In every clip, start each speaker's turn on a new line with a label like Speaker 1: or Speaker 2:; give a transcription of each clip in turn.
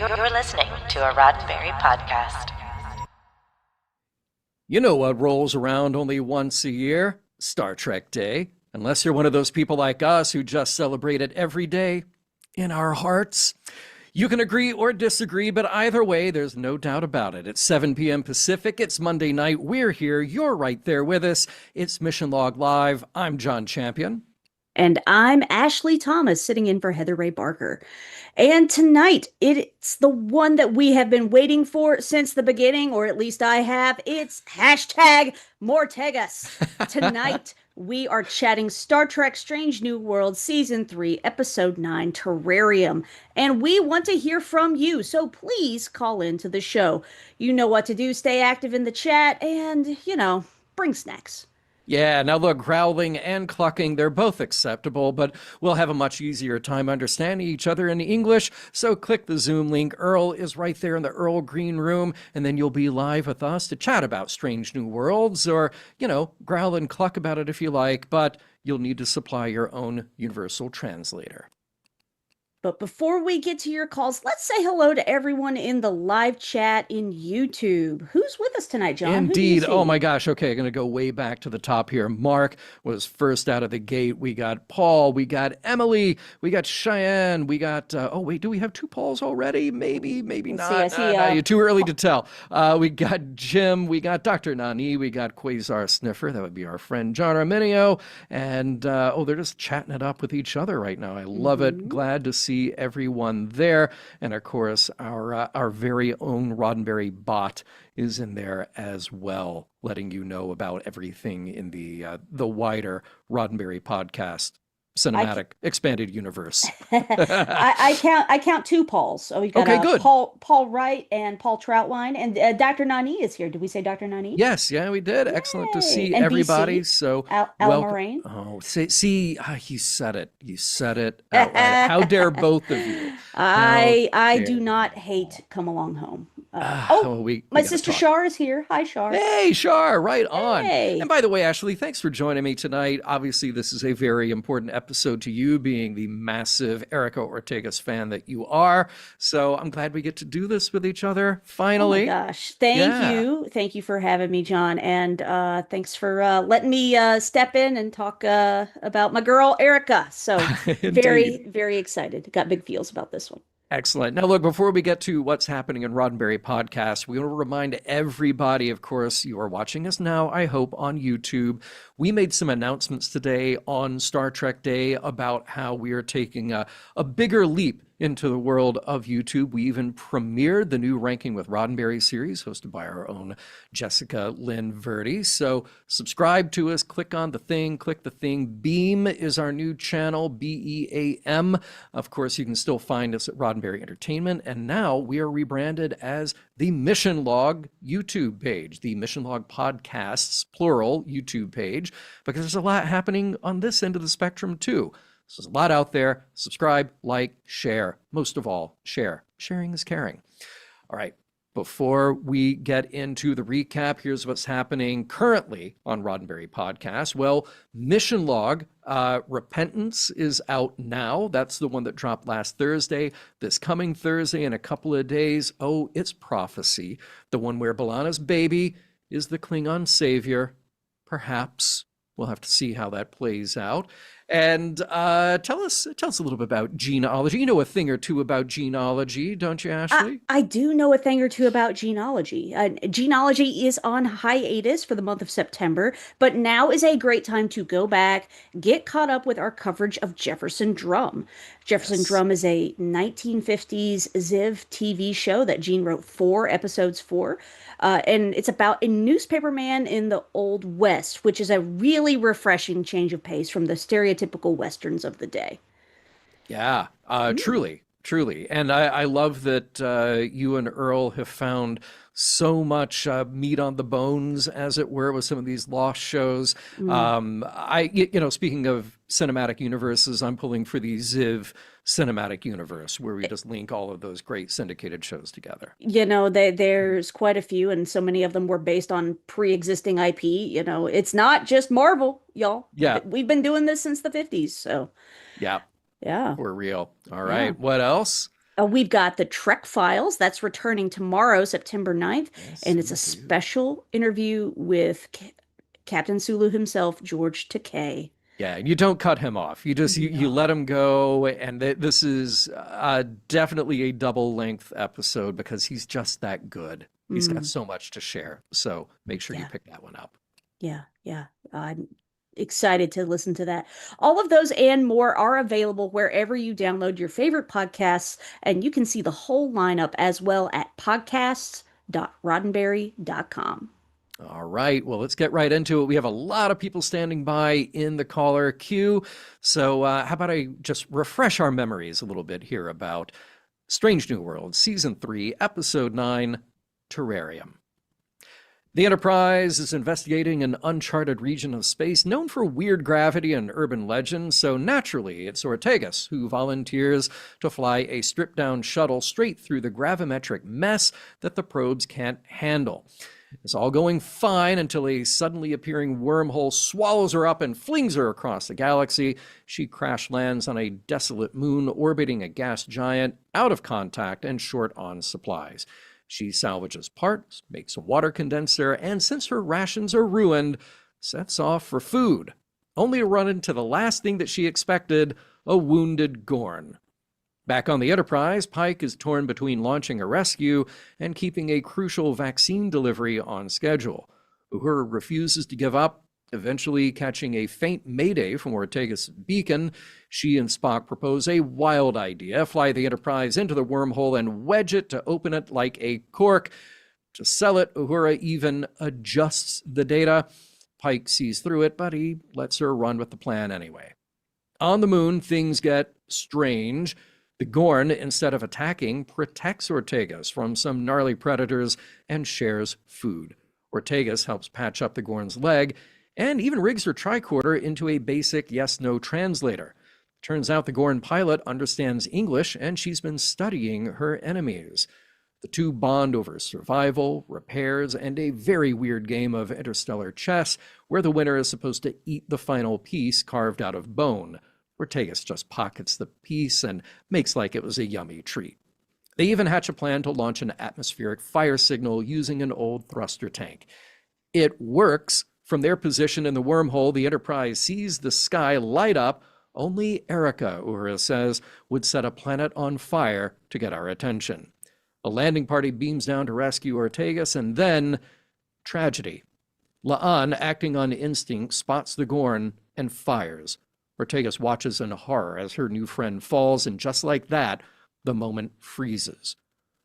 Speaker 1: You're listening to a Roddenberry podcast.
Speaker 2: You know what rolls around only once a year? Star Trek Day. Unless you're one of those people like us who just celebrate it every day in our hearts. You can agree or disagree, but either way, there's no doubt about it. It's 7 p.m. Pacific. It's Monday night. We're here. You're right there with us. It's Mission Log Live. I'm John Champion.
Speaker 3: And I'm Ashley Thomas, sitting in for Heather Ray Barker. And tonight, it's the one that we have been waiting for since the beginning, or at least I have. It's hashtag Mortegas. Tonight, we are chatting Star Trek Strange New Worlds Season 3, Episode 9, Terrarium. And we want to hear from you, so please call into the show. You know what to do. Stay active in the chat and, bring snacks.
Speaker 2: Yeah, now look, growling and clucking, they're both acceptable, but we'll have a much easier time understanding each other in English. So click the Zoom link. Earl is right there in the Earl Green Room, and then you'll be live with us to chat about Strange New Worlds, or, growl and cluck about it if you like, but you'll need to supply your own universal translator.
Speaker 3: But before we get to your calls, let's say hello to everyone in the live chat in YouTube. Who's with us tonight, John?
Speaker 2: Indeed. Oh my gosh. Okay, going to go way back to the top here. Mark was first out of the gate. We got Paul. We got Emily. We got Cheyenne. We got, do we have two Pauls already? Maybe not.
Speaker 3: I see,
Speaker 2: You're too early to tell. We got Jim. We got Dr. Nani. We got Quasar Sniffer. That would be our friend John Arminio. And, they're just chatting it up with each other right now. I love it. Glad to see everyone there. And of course, our very own Roddenberry bot is in there as well, letting you know about everything in the wider Roddenberry podcast cinematic expanded universe.
Speaker 3: I count two Pauls. So we got
Speaker 2: good.
Speaker 3: Paul Wright and Paul Troutwine, and Dr. Nani is here. Did we say Dr. Nani?
Speaker 2: Yes, yeah, we did. Yay. Excellent to see
Speaker 3: and
Speaker 2: everybody.
Speaker 3: BC,
Speaker 2: so
Speaker 3: Al Moraine.
Speaker 2: Oh, see, you said it. You said it outright. How dare both of you?
Speaker 3: I do not hate Come Along Home. My sister Shar is here. Hi, Shar.
Speaker 2: Hey, Shar, right on.
Speaker 3: Hey.
Speaker 2: And by the way, Ashley, thanks for joining me tonight. Obviously, this is a very important episode to you, being the massive Erica Ortegas fan that you are. So I'm glad we get to do this with each other, finally.
Speaker 3: Oh my gosh. Thank you. Thank you for having me, John. And thanks for letting me step in and talk about my girl, Erica. So very, very excited. Got big feels about this one.
Speaker 2: Excellent. Now, look, before we get to what's happening in Roddenberry Podcast, we want to remind everybody, of course, you are watching us now, I hope, on YouTube. We made some announcements today on Star Trek Day about how we are taking a bigger leap into the world of YouTube. We even premiered the new Ranking with Roddenberry series hosted by our own Jessica Lynn Verdi. So subscribe to us, click the thing. Beam is our new channel, BEAM. Of course, you can still find us at Roddenberry Entertainment. And now we are rebranded as the Mission Log YouTube page, the Mission Log Podcasts, plural, YouTube page, because there's a lot happening on this end of the spectrum too. So there's a lot out there. Subscribe, like, share. Most of all, share. Sharing is caring. All right. Before we get into the recap, here's what's happening currently on Roddenberry Podcast. Well, Mission Log Repentance is out now. That's the one that dropped last Thursday. This coming Thursday in a couple of days, it's Prophecy, the one where B'Elanna's baby is the Klingon savior. Perhaps. We'll have to see how that plays out. And tell us a little bit about genealogy. You know a thing or two about genealogy, don't you, Ashley?
Speaker 3: I do know a thing or two about genealogy. Genealogy is on hiatus for the month of September, but now is a great time to go back, get caught up with our coverage of Jefferson Drum. Jefferson Drum is a 1950s Ziv TV show that Gene wrote 4 episodes for. And it's about a newspaperman in the Old West, which is a really refreshing change of pace from the stereotypical Westerns of the day.
Speaker 2: Yeah, truly. And I love that you and Earl have found so much meat on the bones, as it were, with some of these lost shows. Speaking of cinematic universes, I'm pulling for the Ziv cinematic universe, where we just link all of those great syndicated shows together.
Speaker 3: There's quite a few, and so many of them were based on pre-existing IP. It's not just Marvel, y'all.
Speaker 2: Yeah.
Speaker 3: We've been doing this since the 50s, so.
Speaker 2: Yeah.
Speaker 3: Yeah.
Speaker 2: We're real. All right. Yeah. What else?
Speaker 3: We've got the Trek Files that's returning tomorrow, September 9th,
Speaker 2: Yes,
Speaker 3: and it's
Speaker 2: we
Speaker 3: a
Speaker 2: do.
Speaker 3: special interview with Captain Sulu himself, George Takei.
Speaker 2: Yeah, and you don't cut him off. You let
Speaker 3: No.
Speaker 2: him go, and this is definitely a double length episode because he's just that good. He's got
Speaker 3: Mm,
Speaker 2: so much to share. So make sure you
Speaker 3: yeah,
Speaker 2: pick that one up.
Speaker 3: yeah. I'm excited to listen to that. All of those and more are available wherever you download your favorite podcasts, and you can see the whole lineup as well at podcasts.roddenberry.com.
Speaker 2: All right, well, let's get right into it. We have a lot of people standing by in the caller queue. So, how about I just refresh our memories a little bit here about Strange New World, Season 3, Episode 9, Terrarium. The Enterprise is investigating an uncharted region of space known for weird gravity and urban legends, so naturally it's Ortegas who volunteers to fly a stripped down shuttle straight through the gravimetric mess that the probes can't handle. It's all going fine until a suddenly appearing wormhole swallows her up and flings her across the galaxy. She crash lands on a desolate moon orbiting a gas giant, out of contact and short on supplies. She salvages parts, makes a water condenser, and since her rations are ruined, sets off for food, only to run into the last thing that she expected, a wounded Gorn. Back on the Enterprise, Pike is torn between launching a rescue and keeping a crucial vaccine delivery on schedule. Uhura refuses to give up, eventually catching a faint mayday from Ortega's beacon. She and Spock propose a wild idea, fly the Enterprise into the wormhole and wedge it to open it like a cork. To sell it, Uhura even adjusts the data. Pike sees through it, but he lets her run with the plan anyway. On the moon, things get strange. The Gorn, instead of attacking, protects Ortegas from some gnarly predators and shares food. Ortegas helps patch up the Gorn's leg and even rigs her tricorder into a basic yes-no translator. Turns out the Gorn pilot understands English and she's been studying her enemies. The two bond over survival, repairs, and a very weird game of interstellar chess where the winner is supposed to eat the final piece carved out of bone. Ortegas just pockets the piece and makes like it was a yummy treat. They even hatch a plan to launch an atmospheric fire signal using an old thruster tank. It works. From their position in the wormhole, the Enterprise sees the sky light up. Only Erica, Uhura says, would set a planet on fire to get our attention. A landing party beams down to rescue Ortegas, and then tragedy. La'an, acting on instinct, spots the Gorn and fires. Ortegas watches in horror as her new friend falls, and just like that, the moment freezes.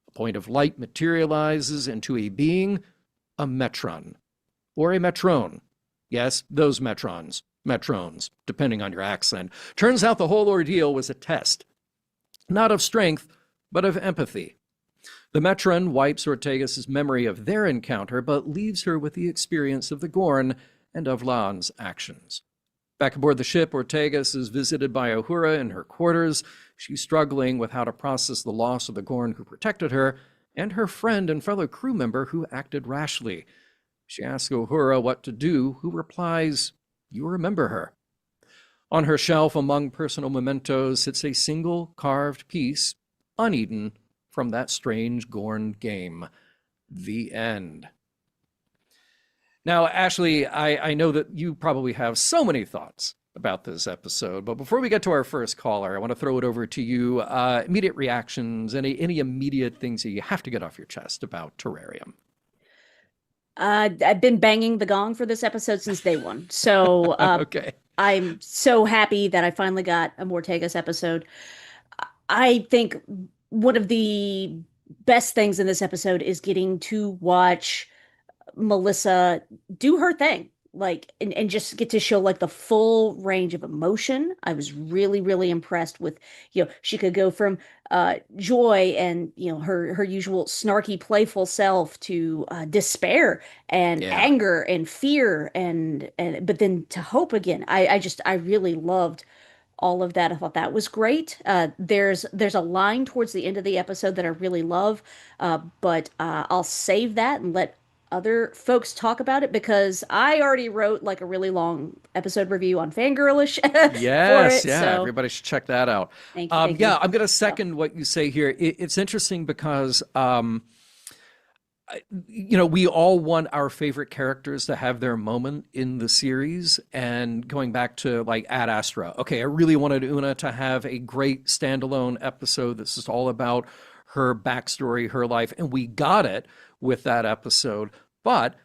Speaker 2: A point of light materializes into a being, a metron. Or a metrone. Yes, those metrons. Metrones, depending on your accent. Turns out the whole ordeal was a test. Not of strength, but of empathy. The metron wipes Ortegas' memory of their encounter, but leaves her with the experience of the Gorn and of La'an's actions. Back aboard the ship, Ortegas is visited by Uhura in her quarters. She's struggling with how to process the loss of the Gorn who protected her and her friend and fellow crew member who acted rashly. She asks Uhura what to do, who replies, "You remember her." On her shelf among personal mementos sits a single carved piece, uneaten, from that strange Gorn game. The end. Now, Ashley, I know that you probably have so many thoughts about this episode, but before we get to our first caller, I want to throw it over to you. Immediate reactions, any immediate things that you have to get off your chest about Terrarium.
Speaker 3: I've been banging the gong for this episode since day one. So
Speaker 2: Okay.
Speaker 3: I'm so happy that I finally got a Mortegas episode. I think one of the best things in this episode is getting to watch Melissa do her thing, like, and just get to show like the full range of emotion. I was really, really impressed with, she could go from joy and, her usual snarky, playful self to despair and
Speaker 2: Yeah.
Speaker 3: anger and fear and but then to hope again. I really loved all of that. I thought that was great. There's a line towards the end of the episode that I really love, but I'll save that and let other folks talk about it because I already wrote like a really long episode review on Fangirlish for
Speaker 2: Yes,
Speaker 3: it.
Speaker 2: yeah,
Speaker 3: So
Speaker 2: everybody should check that out.
Speaker 3: thank you, thank
Speaker 2: Yeah,
Speaker 3: you.
Speaker 2: I'm going to
Speaker 3: So
Speaker 2: second what you say here. It's interesting because we all want our favorite characters to have their moment in the series. And going back to like Ad Astra, okay, I really wanted Una to have a great standalone episode. This is all about her backstory, her life, and we got it with that episode. But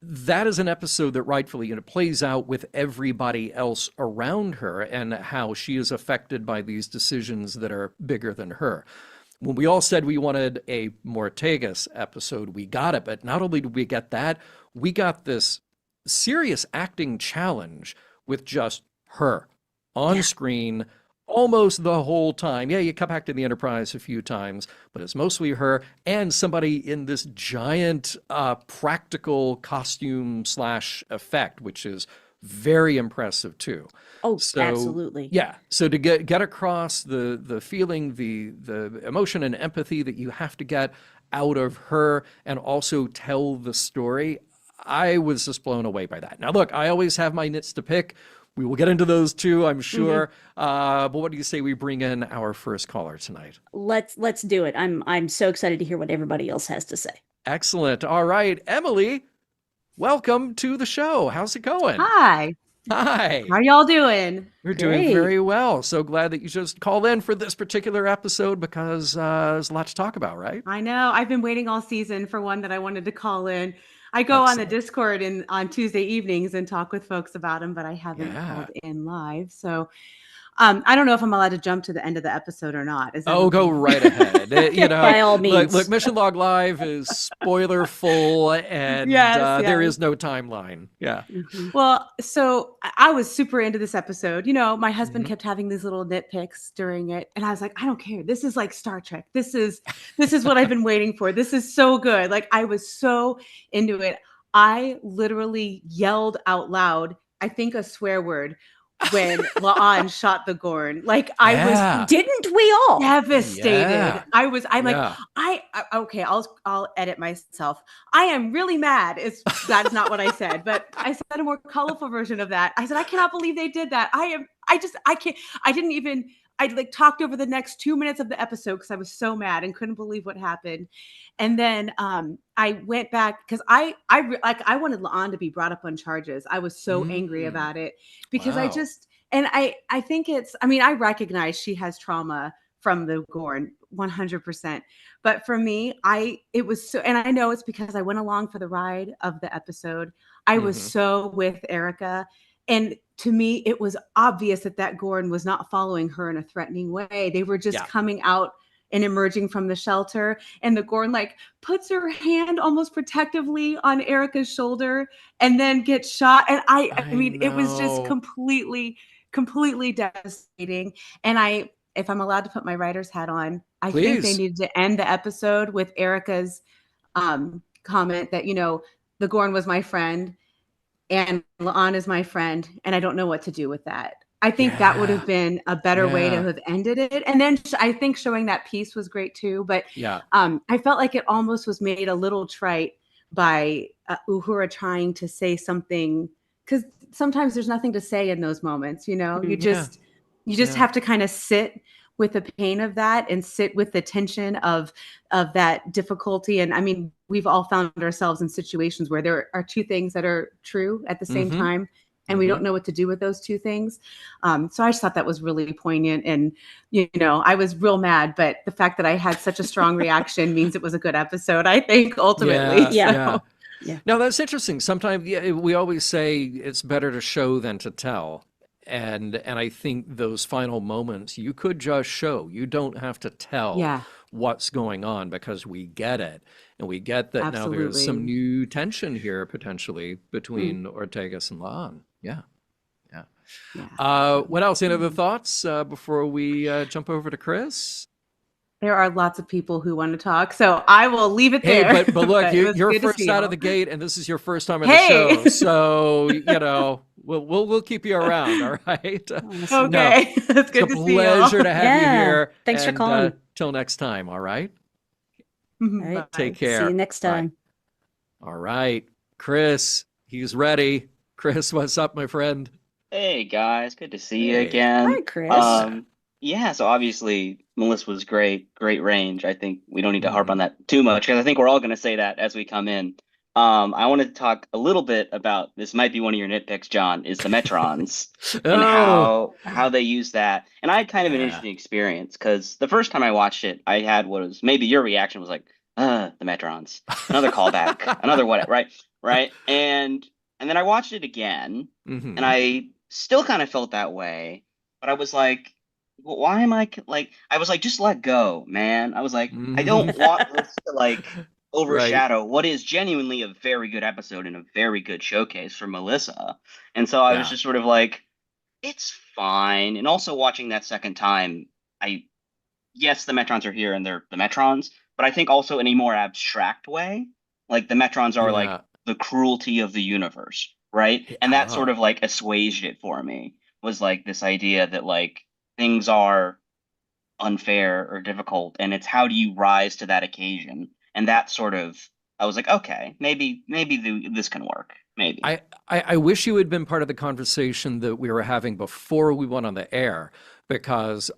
Speaker 2: that is an episode that rightfully plays out with everybody else around her and how she is affected by these decisions that are bigger than her. When we all said we wanted a Mortegas episode, we got it. But not only did we get that, we got this serious acting challenge with just her on screen almost the whole time. Yeah, you come back to the Enterprise a few times, but it's mostly her and somebody in this giant practical costume slash effect, which is very impressive too.
Speaker 3: oh,
Speaker 2: So
Speaker 3: absolutely.
Speaker 2: yeah, so to get across the feeling, the emotion and empathy that you have to get out of her and also tell the story, I was just blown away by that. Now look, I always have my nits to pick. We will get into those too, I'm sure. But what do you say we bring in our first caller tonight?
Speaker 3: Let's do it. I'm so excited to hear what everybody else has to say.
Speaker 2: Excellent. All right, Emily, welcome to the show. How's it going?
Speaker 4: Hi.
Speaker 2: Hi.
Speaker 4: How are y'all doing?
Speaker 2: We're doing
Speaker 3: Great.
Speaker 2: very well. So glad that you just called in for this particular episode because there's a lot to talk about, right?
Speaker 4: I know. I've been waiting all season for one that I wanted to call in. I go on the
Speaker 2: Excellent.
Speaker 4: Discord on Tuesday evenings and talk with folks about them, but I haven't
Speaker 2: Yeah.
Speaker 4: called in live. So I don't know if I'm allowed to jump to the end of the episode or not. Is that
Speaker 2: Oh, go
Speaker 4: okay?
Speaker 2: right ahead.
Speaker 3: By all means.
Speaker 2: Look, Mission Log Live is spoiler full, and
Speaker 4: Yes,
Speaker 2: there
Speaker 4: yes.
Speaker 2: is no timeline. Yeah.
Speaker 3: Mhm.
Speaker 4: Well, so I was super into this episode. You know, my husband
Speaker 2: Mhm.
Speaker 4: kept having these little nitpicks during it, and I was like, I don't care. This is like Star Trek. This is what I've been waiting for. This is so good. Like I was so into it. I literally yelled out loud, I think a swear word, when La'an shot the Gorn. Like I was
Speaker 2: Yeah.
Speaker 3: Didn't we all?
Speaker 4: devastated.
Speaker 2: Yeah.
Speaker 4: I'm like,
Speaker 2: Yeah.
Speaker 4: okay, I'll edit myself. I am really mad. That is not what I said, but I said a more colorful version of that. I said, I cannot believe they did that. I like talked over the next 2 minutes of the episode because I was so mad and couldn't believe what happened. And then I went back because I wanted La'an to be brought up on charges. I was so angry
Speaker 2: Mm.
Speaker 4: about it because
Speaker 2: Wow.
Speaker 4: I think I recognize she has trauma from the Gorn 100%. But for me, it was so, and I know it's because I went along for the ride of the episode. I was
Speaker 2: Mhm.
Speaker 4: so with Erica. And to me, it was obvious that Gorn was not following her in a threatening way. They were just
Speaker 2: Yeah.
Speaker 4: coming out and emerging from the shelter. And the Gorn like puts her hand almost protectively on Erica's shoulder and then gets shot. And I mean, it was just
Speaker 2: know.
Speaker 4: completely devastating. And if I'm allowed to put my writer's hat on, I think they
Speaker 2: Please.
Speaker 4: needed to end the episode with Erica's comment that, the Gorn was my friend and La'an is my friend, and I don't know what to do with that. I think that would
Speaker 2: Yeah.
Speaker 4: have been a better way to
Speaker 2: Yeah.
Speaker 4: have ended it. And then I think showing that piece was great too. But
Speaker 2: Yeah.
Speaker 4: I felt like it almost was made a little trite by Uhura trying to say something, because sometimes there's nothing to say in those moments. You
Speaker 2: Yeah.
Speaker 4: just
Speaker 2: Yeah.
Speaker 4: have to kind of sit with the pain of that and sit with the tension of that difficulty. And I mean, we've all found ourselves in situations where there are two things that are true at the same
Speaker 2: Mhm.
Speaker 4: time, and we don't know what to do with those two things. So I just thought that was really poignant. And, I was real mad, but the fact that I had such a strong reaction means it was a good episode, I think, ultimately.
Speaker 2: Yeah.
Speaker 4: So-
Speaker 2: Yeah.
Speaker 3: Yeah.
Speaker 2: Now that's interesting. Sometimes we always say it's better to show than to tell. And I think those final moments you could just show. You don't have to tell
Speaker 4: Yeah.
Speaker 2: what's going on because we get it. And we get that now there's some
Speaker 4: Absolutely.
Speaker 2: new tension here potentially between Ortegas and La'an. Yeah. Yeah.
Speaker 4: Yeah.
Speaker 2: What else? Any other thoughts before we jump over to Chris?
Speaker 4: There are lots of people who want to talk, so I will leave it
Speaker 2: Hey,
Speaker 4: there.
Speaker 2: but look,
Speaker 4: it was
Speaker 2: you're
Speaker 4: good to
Speaker 2: first
Speaker 4: see
Speaker 2: out
Speaker 4: y'all.
Speaker 2: of the gate, and this is your first time on the
Speaker 4: Hey!
Speaker 2: show, so we'll keep you around. All right.
Speaker 3: Awesome.
Speaker 2: No,
Speaker 4: Okay, it's
Speaker 2: it's a
Speaker 4: good to see you.
Speaker 2: pleasure to have you
Speaker 3: Yeah.
Speaker 2: here.
Speaker 3: Thanks for
Speaker 2: and,
Speaker 3: calling.
Speaker 2: Till next time. All right.
Speaker 3: All right.
Speaker 2: Take
Speaker 3: See
Speaker 2: care.
Speaker 3: you next
Speaker 2: Bye.
Speaker 3: time.
Speaker 2: All right, Chris, he's ready. Chris, what's up, my friend?
Speaker 5: Hey guys, good to see you
Speaker 2: Hey.
Speaker 3: Hi,
Speaker 5: again.
Speaker 3: Chris.
Speaker 2: Yeah.
Speaker 5: Um, yeah, so obviously Melissa was great, great range. I think we don't need to harp
Speaker 2: Hmm.
Speaker 5: on that too much because I think we're all going to say that as we come in. I wanted to talk a little bit about this might be one of your nitpicks, John, is the Metrons and
Speaker 2: Oh,
Speaker 5: how they use that. And I had kind of an
Speaker 2: yeah.
Speaker 5: interesting experience because the first time I watched it, I had what was maybe your reaction was like, the Metrons, another callback, another what, right? Right. And then I watched it again and
Speaker 2: Hmm.
Speaker 5: I still kind of felt that way, but I was like, why am I like I was like, just let go, man. I was like, I
Speaker 2: Hmm.
Speaker 5: don't want this to like
Speaker 2: Right.
Speaker 5: overshadow what is genuinely a very good episode and a very good showcase for Melissa. And so I was
Speaker 2: Yeah.
Speaker 5: just sort of like, it's fine. And also watching that second time, I yes, the Metrons are here and they're the Metrons, but I think also in a more abstract way. Like the Metrons are like
Speaker 2: Yeah.
Speaker 5: the cruelty of the universe, right? And that sort
Speaker 2: Oh,
Speaker 5: of like assuaged it for me, was like this idea that like things are unfair or difficult, and it's how do you rise to that occasion? And that sort of, I was like, okay, this can work. Maybe.
Speaker 2: I wish you had been part of the conversation that we were having before we went on the air, because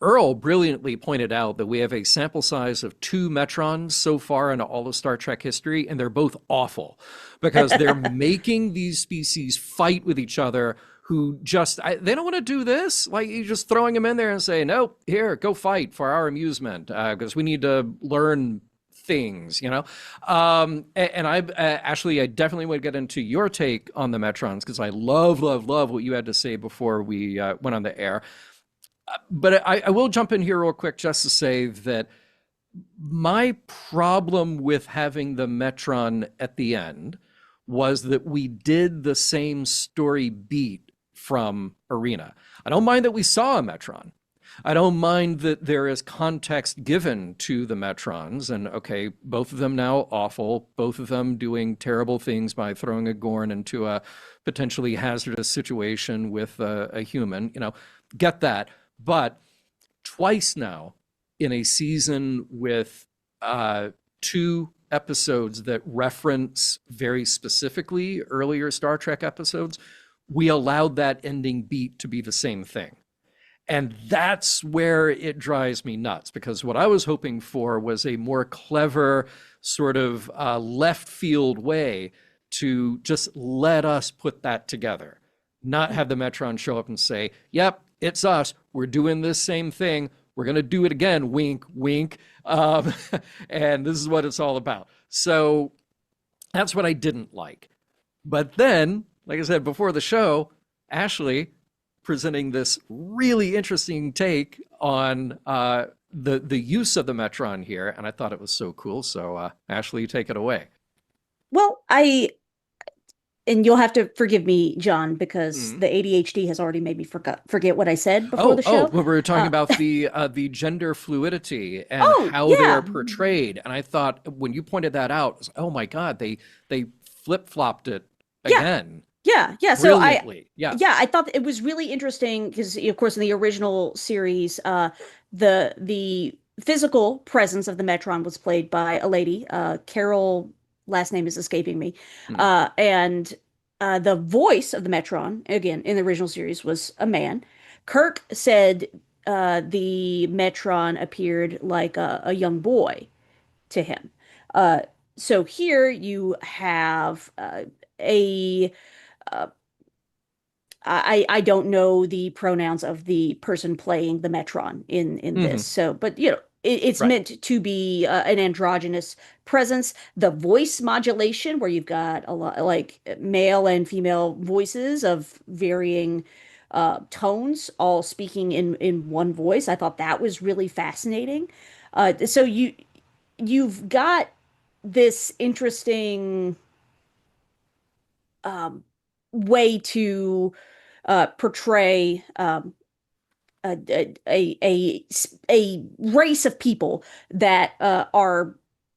Speaker 2: Earl brilliantly pointed out that we have a sample size of two Metrons so far in all of Star Trek history, and they're both awful because they're making these species fight with each other who just they don't want to do this. Like, you just throwing them in there and say, "No, here, go fight for our amusement," because we need to learn things, you know. And I Ashley, I definitely would get into your take on the Metrons because I love what you had to say before we went on the air. But I will jump in here real quick just to say that my problem with having the Metron at the end was that we did the same story beat from Arena. I don't mind that we saw a Metron. I don't mind that there is context given to the Metrons, and okay, both of them now awful, both of them doing terrible things by throwing a Gorn into a potentially hazardous situation with a human, you know, get that. But twice now in a season with two episodes that reference very specifically earlier Star Trek episodes, we allowed that ending beat to be the same thing. And that's where it drives me nuts, because what I was hoping for was a more clever, sort of left field way to just let us put that together, not have the Metron show up and say, "Yep, it's us. We're doing this same thing. We're going to do it again, wink, wink." And this is what it's all about. So that's what I didn't like. But then, like I said before the show, Ashley presenting this really interesting take on the use of the Metron here, and I thought it was so cool. So, Ashley, take it away.
Speaker 3: Well, and you'll have to forgive me, John, because
Speaker 2: Mm.
Speaker 3: the ADHD has already made me forget what I said before
Speaker 2: Oh,
Speaker 3: the
Speaker 2: oh,
Speaker 3: show.
Speaker 2: well, we were talking
Speaker 3: Uh,
Speaker 2: about the gender fluidity and
Speaker 3: oh,
Speaker 2: how they are
Speaker 3: yeah,
Speaker 2: portrayed, and I thought when you pointed that out, I was, oh my God, they flip flopped it
Speaker 3: yeah,
Speaker 2: again
Speaker 3: yeah. So
Speaker 2: brilliantly. Yeah.
Speaker 3: yeah, I thought it was really interesting because, of course, in the original series, the physical presence of the Metron was played by a lady, Carol. Last name is escaping me,
Speaker 2: Mm.
Speaker 3: and the voice of the Metron, again in the original series, was a man. Kirk said the Metron appeared like a young boy to him. Uh, so here you have a I don't know the pronouns of the person playing the Metron in this.
Speaker 2: Hmm.
Speaker 3: So, but it's
Speaker 2: Right.
Speaker 3: meant to be an androgynous presence. The voice modulation, where you've got a lot like male and female voices of varying tones, all speaking in one voice. I thought that was really fascinating. So you've got this interesting um, way to portray a race of people that are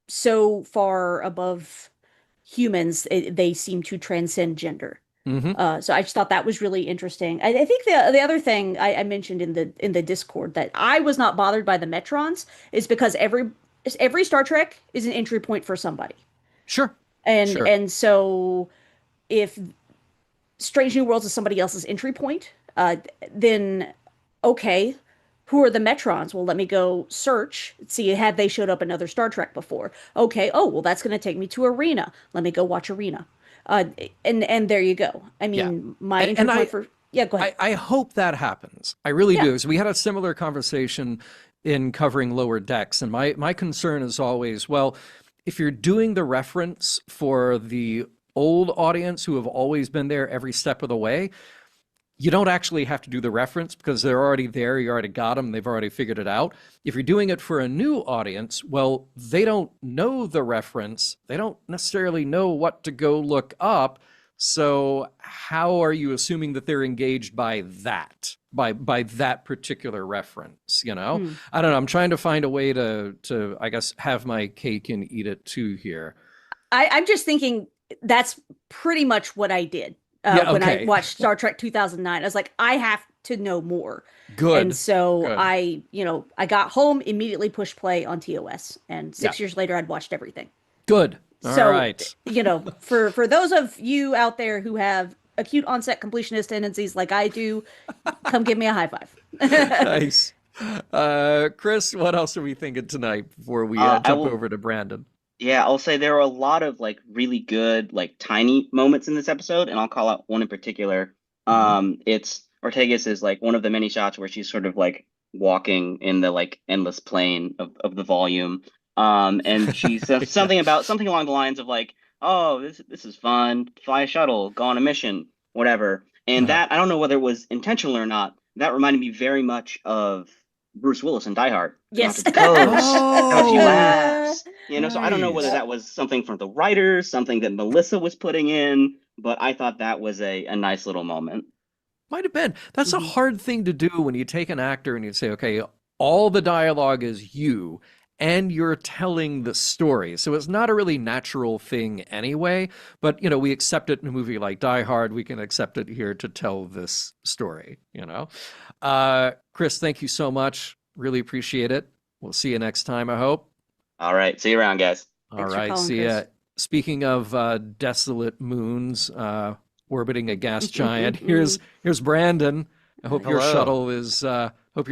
Speaker 3: so far above humans, they seem to transcend gender.
Speaker 2: Hmm.
Speaker 3: So I just thought that was really interesting. I think the other thing I mentioned in the Discord that I was not bothered by the Metrons is because every Star Trek is an entry point for somebody.
Speaker 2: Sure.
Speaker 3: And
Speaker 2: Sure.
Speaker 3: and so if Strange New Worlds is somebody else's entry point, then okay, who are the Metrons? Well, let me go search, see had they showed up in other Star Trek before. Okay, oh well, that's going to take me to Arena. Let me go watch Arena, uh, and there you go. I
Speaker 2: Yeah.
Speaker 3: mean, my entry
Speaker 2: And
Speaker 3: point for yeah, go ahead.
Speaker 2: I hope that happens. I really
Speaker 3: Yeah,
Speaker 2: do. So we had a similar conversation in covering Lower Decks, and my concern is always, well, if you're doing the reference for the old audience who have always been there every step of the way, you don't actually have to do the reference because they're already there. You already got them. They've already figured it out. If you're doing it for a new audience, well, they don't know the reference. They don't necessarily know what to go look up. So how are you assuming that they're engaged by that, by that particular reference? You know,
Speaker 3: hmm.
Speaker 2: I don't know. I'm trying to find a way to I guess have my cake and eat it too here.
Speaker 3: I'm just thinking that's pretty much what I did
Speaker 2: Yeah.
Speaker 3: when I
Speaker 2: Okay.
Speaker 3: watched Star Trek 2009. I was like, I have to know more. And
Speaker 2: Good.
Speaker 3: so
Speaker 2: Good.
Speaker 3: I got home, immediately pushed play on TOS, and
Speaker 2: Yeah.
Speaker 3: 6 years later, I'd watched everything.
Speaker 2: Good. All
Speaker 3: So,
Speaker 2: right.
Speaker 3: for those of you out there who have acute onset completionist tendencies like I do, come give me a high five.
Speaker 2: Nice. Chris, what else are we thinking tonight before we
Speaker 5: I
Speaker 2: jump
Speaker 5: will.
Speaker 2: over to Brandon?
Speaker 5: Yeah, I'll say there are a lot of like really good, like tiny moments in this episode, and I'll call out one in particular.
Speaker 2: Hmm.
Speaker 5: It's Ortega's is like one of the many shots where she's sort of like walking in the like endless plane of the volume. And she says
Speaker 2: Yeah.
Speaker 5: something along the lines of like, "Oh, this is fun. Fly a shuttle, go on a mission, whatever." And
Speaker 2: Uh-huh.
Speaker 5: that I don't know whether it was intentional or not. That reminded me very much of Bruce Willis in Die Hard. You know,
Speaker 3: Yes.
Speaker 5: to the coast, how she
Speaker 2: Oh,
Speaker 5: laughs. So I don't know whether
Speaker 2: nice.
Speaker 5: that was something from the writers, something that Melissa was putting in, but I thought that was a nice little moment.
Speaker 2: Might have been. That's a
Speaker 3: Mhm.
Speaker 2: hard thing to do when you take an actor and you say, okay, all the dialogue is you and you're telling the story. So it's not a really natural thing anyway, but we accept it in a movie like Die Hard. We can accept it here to tell this story. Chris, thank you so much. Really appreciate it. We'll see you next time, I hope.
Speaker 5: All right, see you around, guys.
Speaker 2: All
Speaker 3: Thanks for
Speaker 2: right,
Speaker 3: calling,
Speaker 2: see ya.
Speaker 3: Chris.
Speaker 2: Speaking of desolate moons orbiting a gas giant, here's Brandon. I hope your
Speaker 6: Hello.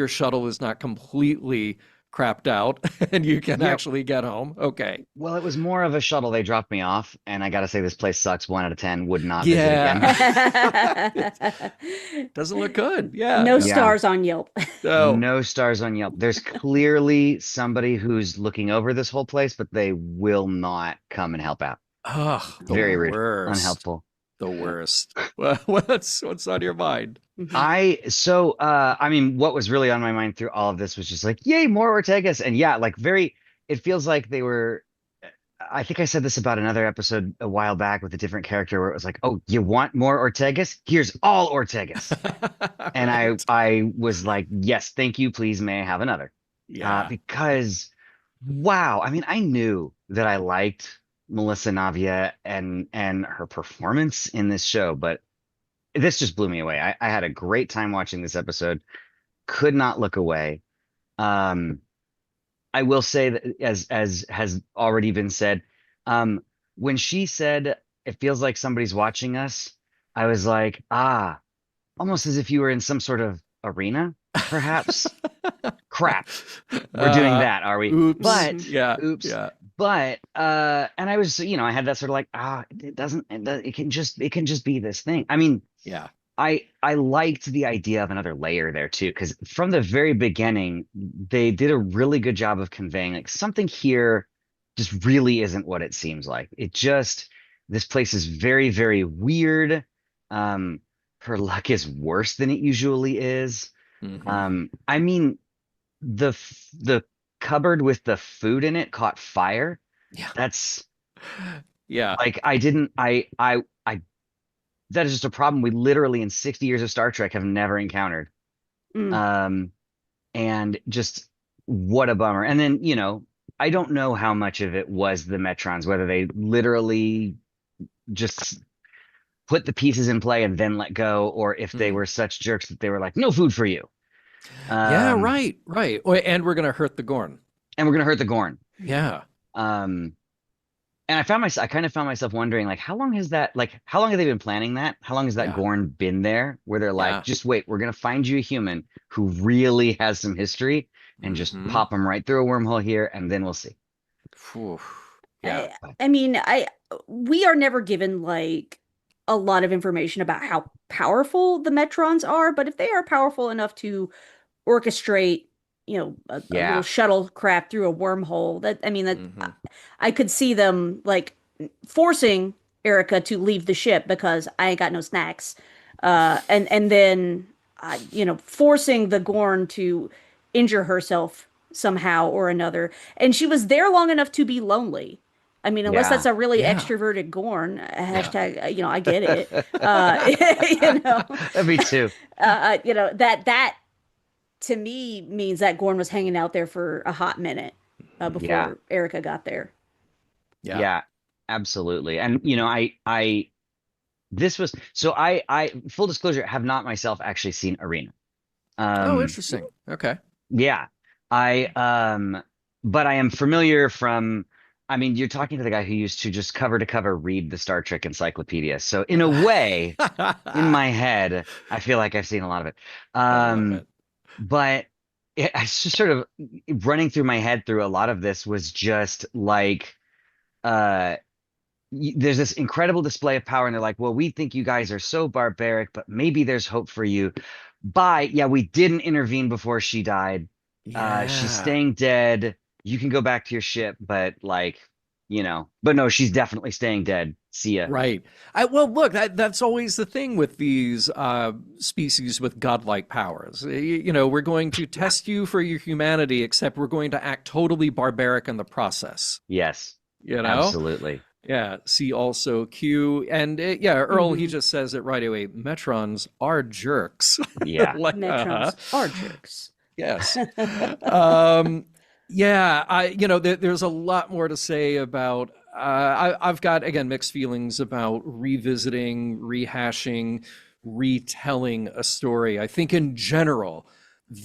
Speaker 2: shuttle is not completely crapped out and you can
Speaker 6: Yeah,
Speaker 2: actually get home. Okay.
Speaker 6: well, it was more of a shuttle. They dropped me off, and I gotta say, this place sucks. 1 out of 10. Would not visit again.
Speaker 2: Yeah. It doesn't look good. Yeah,
Speaker 3: No
Speaker 2: yeah.
Speaker 6: Yeah,
Speaker 3: stars on Yelp.
Speaker 2: No.
Speaker 6: no stars on Yelp. There's clearly somebody who's looking over this whole place, but they will not come and help out.
Speaker 2: Ugh, the
Speaker 6: Very rude,
Speaker 2: worst.
Speaker 6: unhelpful.
Speaker 2: The worst. Well, what's on your mind?
Speaker 3: Mhm.
Speaker 6: I mean, what was really on my mind through all of this was just like, yay, more Ortegas. And yeah, like it feels like they were, I think I said this about another episode a while back with a different character where it was like, oh, you want more Ortegas? Here's all Ortegas. And I
Speaker 2: Right.
Speaker 6: I was like, yes, thank you, please, may I have another?
Speaker 2: Yeah.
Speaker 6: Because wow, I mean, I knew that I liked Melissa Navia and her performance in this show, but this just blew me away. I had a great time watching this episode. Could not look away. Um, I will say that as has already been said, um, when she said it feels like somebody's watching us, I was like, almost as if you were in some sort of arena, perhaps. Crap, we're doing
Speaker 2: Uh,
Speaker 6: that, are we?
Speaker 2: oops.
Speaker 3: Mhm.
Speaker 6: But
Speaker 2: Yeah.
Speaker 6: oops.
Speaker 2: Yeah.
Speaker 6: But and I was, I had that sort of like, it can just be this thing. I mean,
Speaker 2: Yeah.
Speaker 6: I liked the idea of another layer there too, because from the very beginning, they did a really good job of conveying like something here just really isn't what it seems like. This place is very, very weird. Um, her luck is worse than it usually is.
Speaker 2: Hmm.
Speaker 6: I mean, the cupboard with the food in it caught fire.
Speaker 2: Yeah.
Speaker 6: That's
Speaker 2: Yeah.
Speaker 6: like I didn't I that is just a problem we literally in 60 years of Star Trek have never encountered.
Speaker 3: Mm.
Speaker 6: Um, and just what a bummer. And then, I don't know how much of it was the Metrons, whether they literally just put the pieces in play and then let go, or if they
Speaker 2: Mm.
Speaker 6: were such jerks that they were like, no food for you.
Speaker 2: Yeah.
Speaker 6: Um,
Speaker 2: Right. Right. Oh, and we're gonna hurt the Gorn.
Speaker 6: and we're gonna hurt the Gorn.
Speaker 2: Yeah.
Speaker 6: Um, And I kind of found myself wondering, like, how long have they been planning that? How long has that
Speaker 2: Yeah.
Speaker 6: Gorn been there? Where they're like,
Speaker 2: Yeah.
Speaker 6: just wait, we're gonna find you a human who really has some history, and just
Speaker 2: Mm-hmm.
Speaker 6: pop them right through a wormhole here, and then we'll see.
Speaker 2: Phew. Yeah.
Speaker 3: I mean, we are never given like a lot of information about how powerful the Metrons are, but if they are powerful enough to orchestrate, a little
Speaker 6: Yeah,
Speaker 3: shuttlecraft through a wormhole, that I mean that
Speaker 2: Mm-hmm.
Speaker 3: I could see them like forcing Erica to leave the ship because I ain't got no snacks, and then forcing the Gorn to injure herself somehow or another, and she was there long enough to be lonely. I mean, unless that's
Speaker 6: yeah,
Speaker 3: a really
Speaker 2: Yeah.
Speaker 3: extroverted Gorn,
Speaker 2: Yeah.
Speaker 3: hashtag, I get it. You know,
Speaker 6: me too.
Speaker 3: that to me means that Gorn was hanging out there for a hot minute
Speaker 6: Yeah,
Speaker 3: before Erica got there.
Speaker 2: Yeah.
Speaker 6: yeah, absolutely. And this was so I full disclosure have not myself actually seen Arena.
Speaker 2: Oh,
Speaker 6: Um,
Speaker 2: interesting. Okay.
Speaker 6: Yeah. I but I am familiar from I mean, you're talking to the guy who used to just cover to cover read the Star Trek encyclopedia. So in a way, in
Speaker 2: I
Speaker 6: my head, I feel like I've seen a lot of it.
Speaker 2: love
Speaker 6: Um,
Speaker 2: it.
Speaker 6: but I just sort of running through my head through a lot of this was just like uh there's this incredible display of power, and they're like, well, we think you guys are so barbaric, but maybe there's hope for you. Bye. Yeah, we didn't intervene before she died. She's
Speaker 2: Yeah.
Speaker 6: staying dead. You can go back to your ship, but like, but no, she's definitely staying dead. See ya.
Speaker 2: Right. Well, look, that's always the thing with these species with godlike powers. We're going to test you for your humanity, except we're going to act totally barbaric in the process.
Speaker 6: Yes,
Speaker 2: You know?
Speaker 6: absolutely.
Speaker 2: Yeah. See also Q. And yeah, Earl, he
Speaker 3: Mhm.
Speaker 2: just says it right away. Metrons are jerks.
Speaker 6: Yeah.
Speaker 2: Like,
Speaker 3: Metrons are jerks.
Speaker 2: yes. Um, yeah, there's a lot more to say about. I've got again mixed feelings about revisiting, rehashing, retelling a story. I think in general,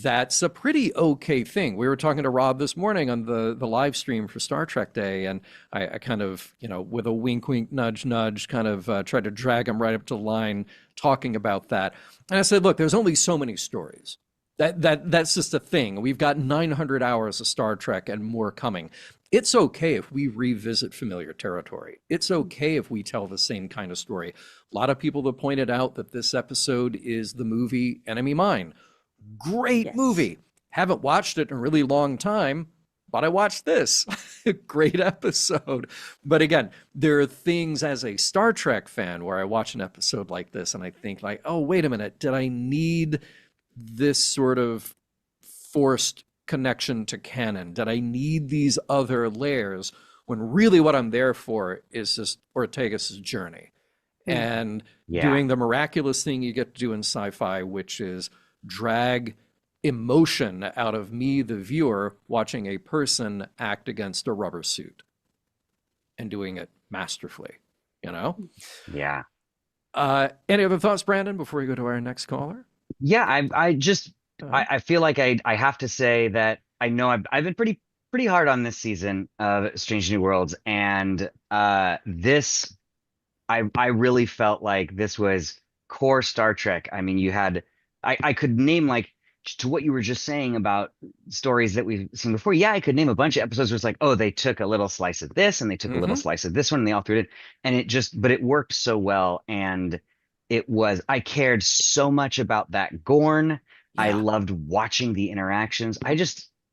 Speaker 2: that's a pretty okay thing. We were talking to Rob this morning on the live stream for Star Trek Day, and I kind of, with a wink, wink, nudge, nudge, kind of tried to drag him right up to the line talking about that. And I said, look, there's only so many stories. That's just a thing. We've got 900 hours of Star Trek and more coming. It's okay if we revisit familiar territory. It's okay if we tell the same kind of story. A lot of people have pointed out that this episode is the movie Enemy Mine. Great
Speaker 3: Yes.
Speaker 2: movie. Haven't watched it in a really long time, but I watched this. Great episode. But again, there are things as a Star Trek fan where I watch an episode like this and I think like, oh, wait a minute, did I need this sort of forced connection to canon? Did I need these other layers when really what I'm there for is just Ortega's journey and
Speaker 6: Yeah.
Speaker 2: doing the miraculous thing you get to do in sci-fi, which is drag emotion out of me, the viewer, watching a person act against a rubber suit and doing it masterfully,
Speaker 6: Yeah.
Speaker 2: Any other thoughts, Brandon, before we go to our next caller?
Speaker 6: Yeah. I just
Speaker 2: Uh,
Speaker 6: I feel like I have to say that I know I've been pretty hard on this season of Strange New Worlds, and this I really felt like this was core Star Trek. I mean, I could name, like, to what you were just saying about stories that we've seen before. Yeah, I could name a bunch of episodes where it's like, oh, they took a little slice of this and they took a little
Speaker 2: mhm.
Speaker 6: slice of this one and they all threw it in. And but it worked so well. And I cared so much about that Gorn. I
Speaker 2: Yeah.
Speaker 6: loved watching the interactions.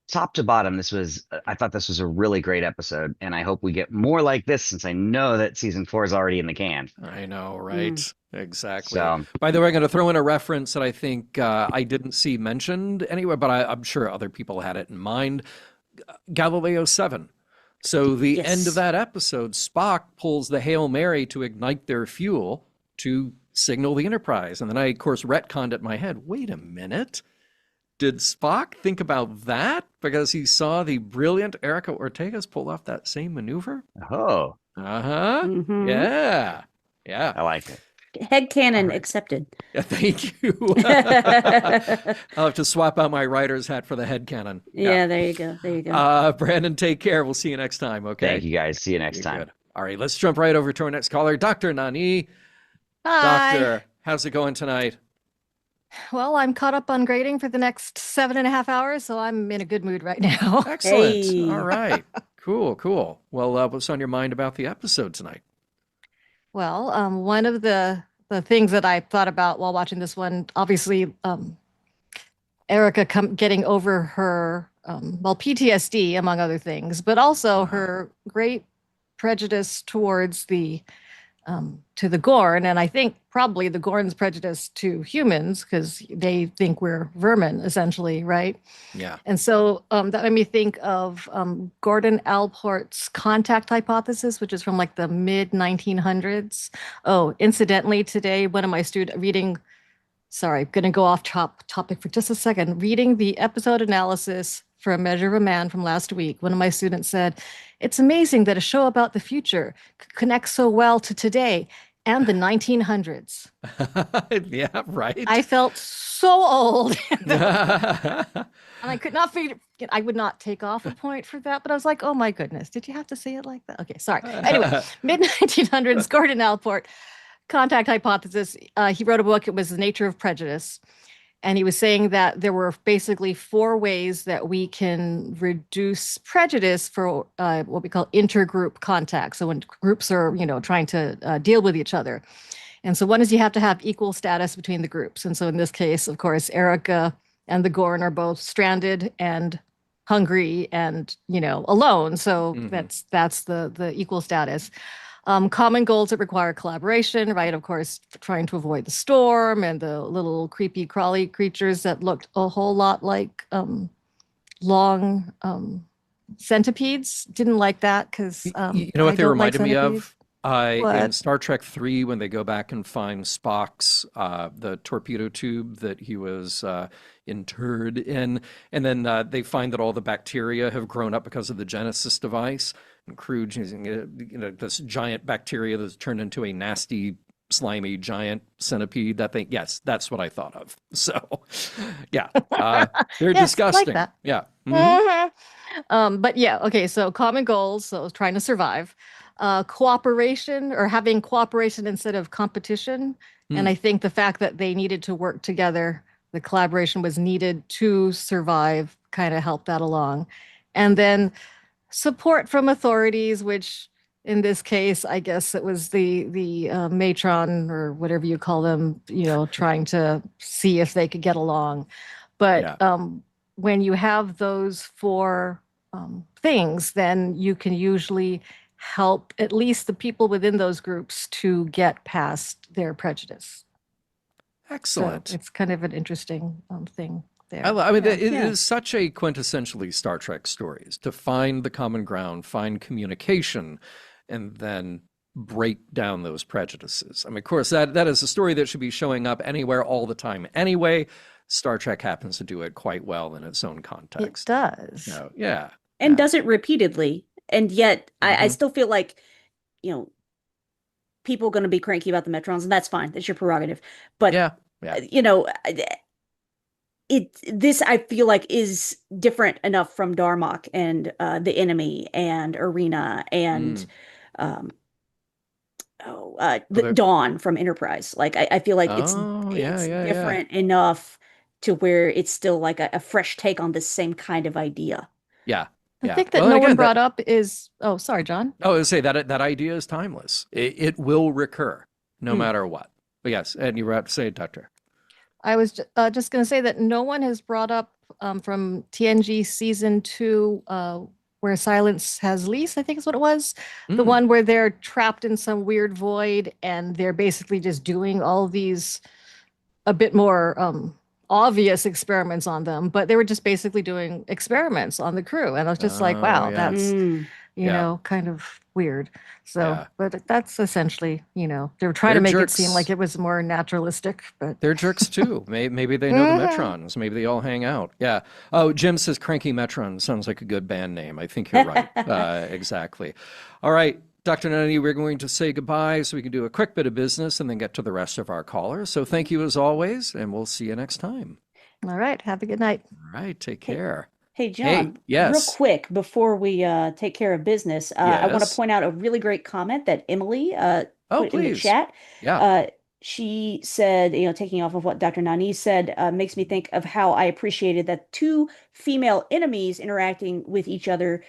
Speaker 6: Top to bottom, I thought this was a really great episode. And I hope we get more like this, since I know that season 4 is already in the can.
Speaker 2: I know, right? Exactly.
Speaker 6: So,
Speaker 2: By the way, I'm going to throw in a reference that I think I didn't see mentioned anywhere, but I'm sure other people had it in mind. Galileo 7. So the end
Speaker 3: Yes.
Speaker 2: of that episode, Spock pulls the Hail Mary to ignite their fuel to signal the Enterprise. And then I, of course, retconned it in my head. Wait a minute. Did Spock think about that because he saw the brilliant Erica Ortegas pull off that same maneuver?
Speaker 6: oh,
Speaker 2: Uh-huh.
Speaker 3: Mhm.
Speaker 2: Yeah. Yeah.
Speaker 6: I like it.
Speaker 3: Headcanon
Speaker 2: All right.
Speaker 3: accepted.
Speaker 2: Yeah, thank you. I'll have to swap out my writer's hat for the headcanon.
Speaker 3: Yeah, there you go. There you go.
Speaker 2: Brandon, take care. We'll see you next time, okay?
Speaker 6: Thank you guys. See you next
Speaker 2: You're
Speaker 6: time.
Speaker 2: good. All right, let's jump right over to our next caller, Dr. Nani.
Speaker 7: Hi.
Speaker 2: Doctor, how's it going tonight?
Speaker 7: Well, I'm caught up on grading for the next 7.5 hours, so I'm in a good mood right now.
Speaker 2: Excellent.
Speaker 3: Hey.
Speaker 2: All right. Cool. Well, what's on your mind about the episode tonight?
Speaker 7: Well, one of the things that I thought about while watching this one, obviously, Erica getting over her PTSD among other things, but also her great prejudice towards to the Gorn, and I think probably the Gorn's prejudice to humans because they think we're vermin, essentially, right?
Speaker 2: Yeah.
Speaker 7: And so that made me think of Gordon Allport's contact hypothesis, which is from like the mid 1900s. Oh, incidentally, today one of my students sorry, I'm going to go off topic for just a second. Reading the episode analysis for A Measure of a Man from last week, one of my students said, "It's amazing that a show about the future connects so well to today and the 1900s."
Speaker 2: Yeah, right.
Speaker 7: I felt so old. And I could not figure, I would not take off a point for that, but I was like, oh my goodness, did you have to say it like that? Okay, sorry. Anyway, mid 1900s, Gordon Allport, contact hypothesis. He wrote a book, it was The Nature of Prejudice. And he was saying that there were basically 4 ways that we can reduce prejudice for what we call intergroup contact. So when groups are, trying to deal with each other. And so one is you have to have equal status between the groups. And so in this case, of course, Erica and the Gorn are both stranded and hungry and, alone. So that's the equal status. Common goals that require collaboration, right? Of course, trying to avoid the storm and the little creepy crawly creatures that looked a whole lot like long centipedes. Didn't like that because
Speaker 2: you know what they reminded me of? In
Speaker 7: What?
Speaker 2: Star Trek 3, when they go back and find Spock's the torpedo tube that he was interred in, and then they find that all the bacteria have grown up because of the Genesis device. And Crude using this giant bacteria that's turned into a nasty, slimy giant centipede. That thing, yes, that's what I thought of. So, yeah, they're
Speaker 7: Yes,
Speaker 2: disgusting.
Speaker 7: like that.
Speaker 2: Yeah.
Speaker 7: But yeah, okay, so common goals, so trying to survive. Cooperation or having cooperation instead of competition. And I think the fact that they needed to work together, the collaboration was needed to survive, kind of helped that along. And then support from authorities, which in this case, I guess it was the matron or whatever you call them, trying to see if they could get along. But when you have those 4 things, then you can usually help at least the people within those groups to get past their prejudice.
Speaker 2: Excellent.
Speaker 7: So it's kind of an interesting thing there.
Speaker 2: I mean, it
Speaker 3: Yeah.
Speaker 2: is such a quintessentially Star Trek stories to find the common ground, find communication, and then break down those prejudices. I mean, of course, that is a story that should be showing up anywhere all the time anyway. Star Trek happens to do it quite well in its own
Speaker 7: It
Speaker 2: context.
Speaker 7: does.
Speaker 2: So, yeah.
Speaker 3: And does it repeatedly. And yet I
Speaker 2: Mhm.
Speaker 3: still feel like, people are going to be cranky about the Metrons, and that's fine. That's your prerogative. But,
Speaker 2: Yeah.
Speaker 3: this I feel like is different enough from Darmok and the Enemy and Arena and the Dawn from Enterprise. Like I feel like it's different enough to where it's still like a fresh take on this same kind of idea.
Speaker 2: Yeah.
Speaker 7: The
Speaker 2: Yeah.
Speaker 7: thing that
Speaker 2: Well,
Speaker 7: no
Speaker 2: again,
Speaker 7: one brought up is, oh, sorry, John.
Speaker 2: I was say that idea is timeless. It will recur no matter what. But yes, and you were about to say, Doctor.
Speaker 7: I was just going to say that no one has brought up from TNG season 2, where Silence Has Lease, I think is what it was. The one where they're trapped in some weird void and they're basically just doing all these a bit more obvious experiments on them, but they were just basically doing experiments on the crew. And I was just like, wow,
Speaker 2: yeah.
Speaker 7: that's,
Speaker 3: Mm.
Speaker 7: kind of weird. So,
Speaker 2: Yeah.
Speaker 7: but that's essentially, they were trying
Speaker 2: They're
Speaker 7: to make it
Speaker 2: jerks.
Speaker 7: seem like it was more naturalistic, but
Speaker 2: They're jerks too. Maybe they know the Metrons. Maybe they all hang out. Yeah. Oh, Jim says Cranky Metron sounds like a good band name. I think you're right. Exactly. All right, Dr. Nani, we're going to say goodbye so we can do a quick bit of business and then get to the rest of our callers. So thank you as always, and we'll see you next time.
Speaker 7: all right, have a good night.
Speaker 2: All right, take care.
Speaker 3: Hey, John, real
Speaker 2: yes.
Speaker 3: quick before we take care of business, I want to
Speaker 2: Yes.
Speaker 3: point out a really great comment that Emily
Speaker 2: Oh,
Speaker 3: put in the
Speaker 2: please.
Speaker 3: chat.
Speaker 2: Yeah.
Speaker 3: She said, taking off of what Dr. Nani said, makes me think of how I appreciated that two female enemies interacting with each other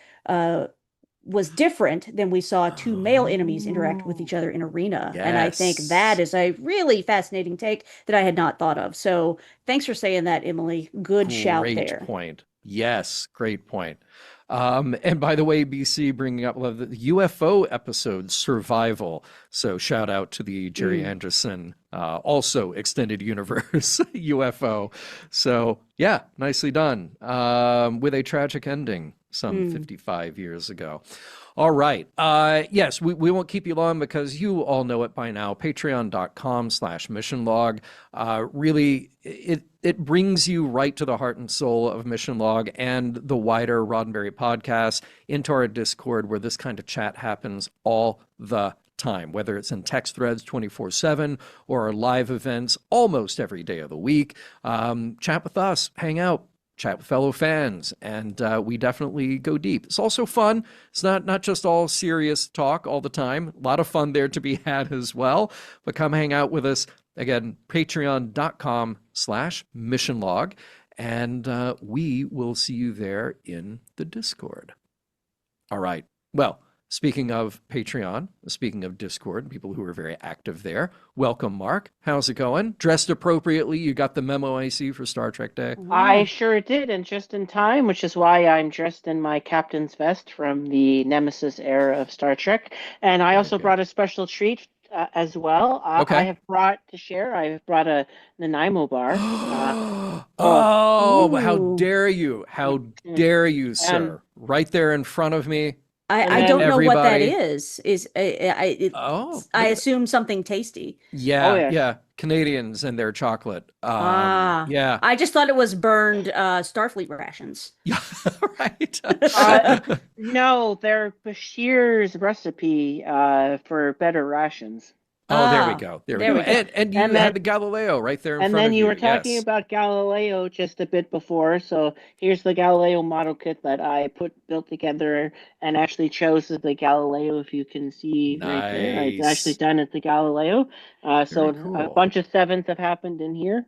Speaker 3: was different than we saw two male enemies interact with
Speaker 2: Oh,
Speaker 3: each other in arena. And I think that
Speaker 2: yes.
Speaker 3: is a really fascinating take that I had not thought of. So thanks for saying that, Emily. Good shout
Speaker 2: Great
Speaker 3: there.
Speaker 2: point. Yes, great point. And by the way, BC bringing up the UFO episode Survival. So shout out to the Jerry
Speaker 3: Mm.
Speaker 2: Anderson, also extended universe UFO. So yeah, nicely done. With a tragic ending some
Speaker 3: Mm.
Speaker 2: 55 years ago. All right. Yes, we won't keep you long because you all know it by now. Patreon.com/mission log. Really, it brings you right to the heart and soul of Mission Log and the wider Roddenberry podcast into our Discord where this kind of chat happens all the time, whether it's in text threads 24/7 or our live events almost every day of the week. Chat with us, hang out, chat with fellow fans, and we definitely go deep. It's also fun. It's not just all serious talk all the time. A lot of fun there to be had as well. But come hang out with us. Again, patreon.com/mission log, and we will see you there in the Discord. All right. Well, speaking of Patreon, speaking of Discord, people who are very active there, welcome, Mark. How's it going? Dressed appropriately? You got the memo, I see, for Star Trek Day?
Speaker 8: I sure did, and just in time, which is why I'm dressed in my captain's vest from the Nemesis era of Star Trek. And I
Speaker 2: Very
Speaker 8: also
Speaker 2: good.
Speaker 8: brought a special treat as well.
Speaker 2: Okay.
Speaker 8: I have brought to share. I have brought a Nanaimo bar.
Speaker 2: Oh, how
Speaker 3: Ooh.
Speaker 2: dare you? How dare you, sir? Right there in front of me.
Speaker 3: I
Speaker 8: And
Speaker 3: don't know what that
Speaker 2: everybody.
Speaker 3: is.
Speaker 2: Oh,
Speaker 3: I
Speaker 2: look at
Speaker 3: assume something tasty.
Speaker 2: yeah,
Speaker 8: yes.
Speaker 2: yeah. Canadians and their chocolate. Yeah.
Speaker 3: I just thought it was burned Starfleet rations.
Speaker 2: Yeah, right.
Speaker 8: No, they're Bashir's recipe for better rations.
Speaker 2: Oh, there we
Speaker 3: Ah,
Speaker 2: go. There we
Speaker 3: there
Speaker 2: go.
Speaker 3: we go.
Speaker 2: And you
Speaker 8: And
Speaker 2: had
Speaker 8: then
Speaker 2: the Galileo right there in
Speaker 8: And
Speaker 2: front
Speaker 8: then
Speaker 2: of
Speaker 8: you
Speaker 2: you.
Speaker 8: were talking
Speaker 2: Yes.
Speaker 8: about Galileo just a bit before. So here's the Galileo model kit that I built together and actually chose as the Galileo, if you can see right there. It's actually
Speaker 2: Nice.
Speaker 8: done at the Galileo. So
Speaker 2: Very
Speaker 8: a
Speaker 2: cool.
Speaker 8: bunch of sevens have happened in here.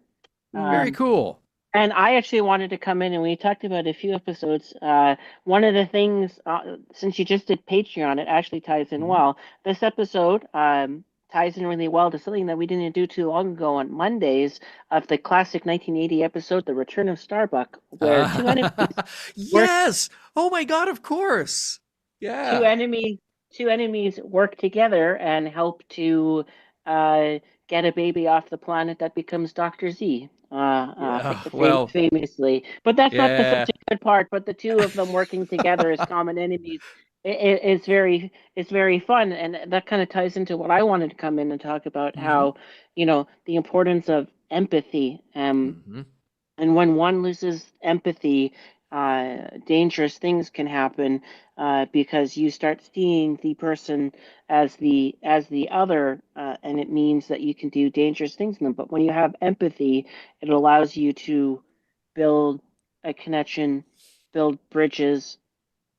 Speaker 2: Very
Speaker 8: Um,
Speaker 2: cool.
Speaker 8: and I actually wanted to come in and we talked about a few episodes. One of the things, since you just did Patreon, it actually ties in
Speaker 2: Mhm.
Speaker 8: well. This episode ties in really well to something that we didn't do too long ago on Mondays of the classic 1980 episode, The Return of Starbuck, where work
Speaker 2: Yes. Oh my God, of course.
Speaker 8: two
Speaker 2: Yeah.
Speaker 8: enemies two enemies work together and help to uh, get a baby off the planet that becomes Dr. Z.
Speaker 2: Yeah. Well,
Speaker 8: Famously, but that's not such
Speaker 2: yeah.
Speaker 8: a good part. But the two of them working together as common enemies it's very fun, and that kind of ties into what I wanted to come in and talk about
Speaker 2: Hmm.
Speaker 8: how the importance of empathy.
Speaker 2: Hmm.
Speaker 8: And when one loses empathy, dangerous things can happen because you start seeing the person as the other, and it means that you can do dangerous things in them. But when you have empathy, it allows you to build a connection, build bridges,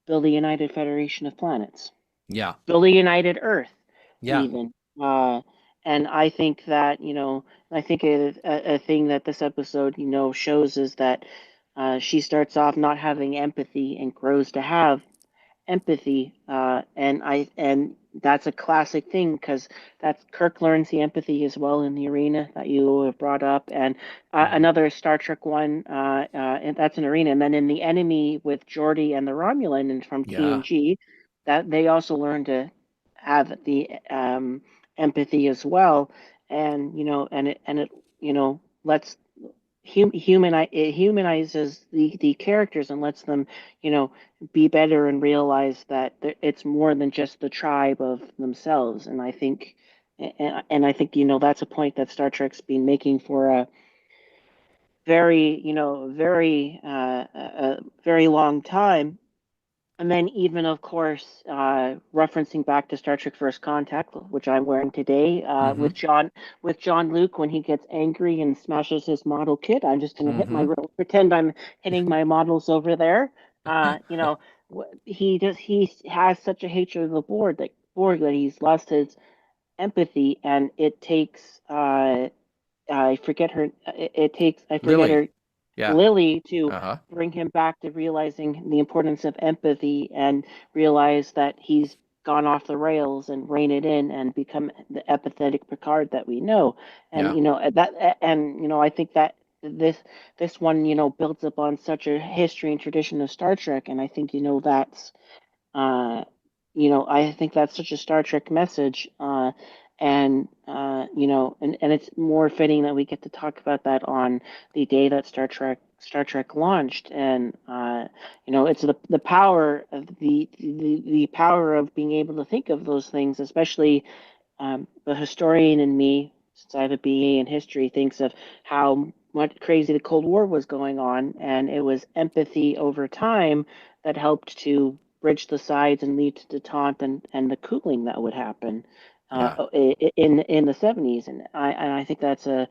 Speaker 8: build a united federation of planets,
Speaker 2: Yeah.
Speaker 8: build a united Earth,
Speaker 2: Yeah.
Speaker 8: even. Uh, and I think that, I think a thing that this episode, shows is that she starts off not having empathy and grows to have empathy, and that's a classic thing because that's Kirk learns the empathy as well in the arena that you have brought up, and
Speaker 2: Hmm.
Speaker 8: another Star Trek one, and that's an arena, and then in the enemy with Geordi and the Romulan and from
Speaker 2: Yeah.
Speaker 8: TNG, that they also learn to have the empathy as well, and it lets it humanizes the characters and lets them be better and realize that it's more than just the tribe of themselves. And I think that's a point that Star Trek's been making for a very very long time. And then even, of course, referencing back to Star Trek First Contact, which I'm wearing today,
Speaker 2: Mm-hmm.
Speaker 8: with John Luke when he gets angry and smashes his model kit. I'm just going to
Speaker 2: Mm-hmm.
Speaker 8: pretend I'm hitting my models over there. You know, he has such a hatred of the Borg that he's lost his empathy, and it takes I forget her. I forget
Speaker 2: Lily.
Speaker 8: her.
Speaker 2: Yeah.
Speaker 8: Lily to
Speaker 2: Uh-huh.
Speaker 8: bring him back to realizing the importance of empathy and realize that he's gone off the rails and rein it in and become the empathetic Picard that we know. And
Speaker 2: Yeah.
Speaker 8: I think that this one builds upon such a history and tradition of Star Trek, and I think that's uh, I think that's such a Star Trek message, and it's more fitting that we get to talk about that on the day that Star Trek launched, and it's the power of the power of being able to think of those things, especially the historian in me, since I have a BA in history, thinks of how much crazy the Cold War was going on, and it was empathy over time that helped to bridge the sides and lead to detente and the cooling that would happen
Speaker 2: Yeah.
Speaker 8: in the 70s. And I think that's a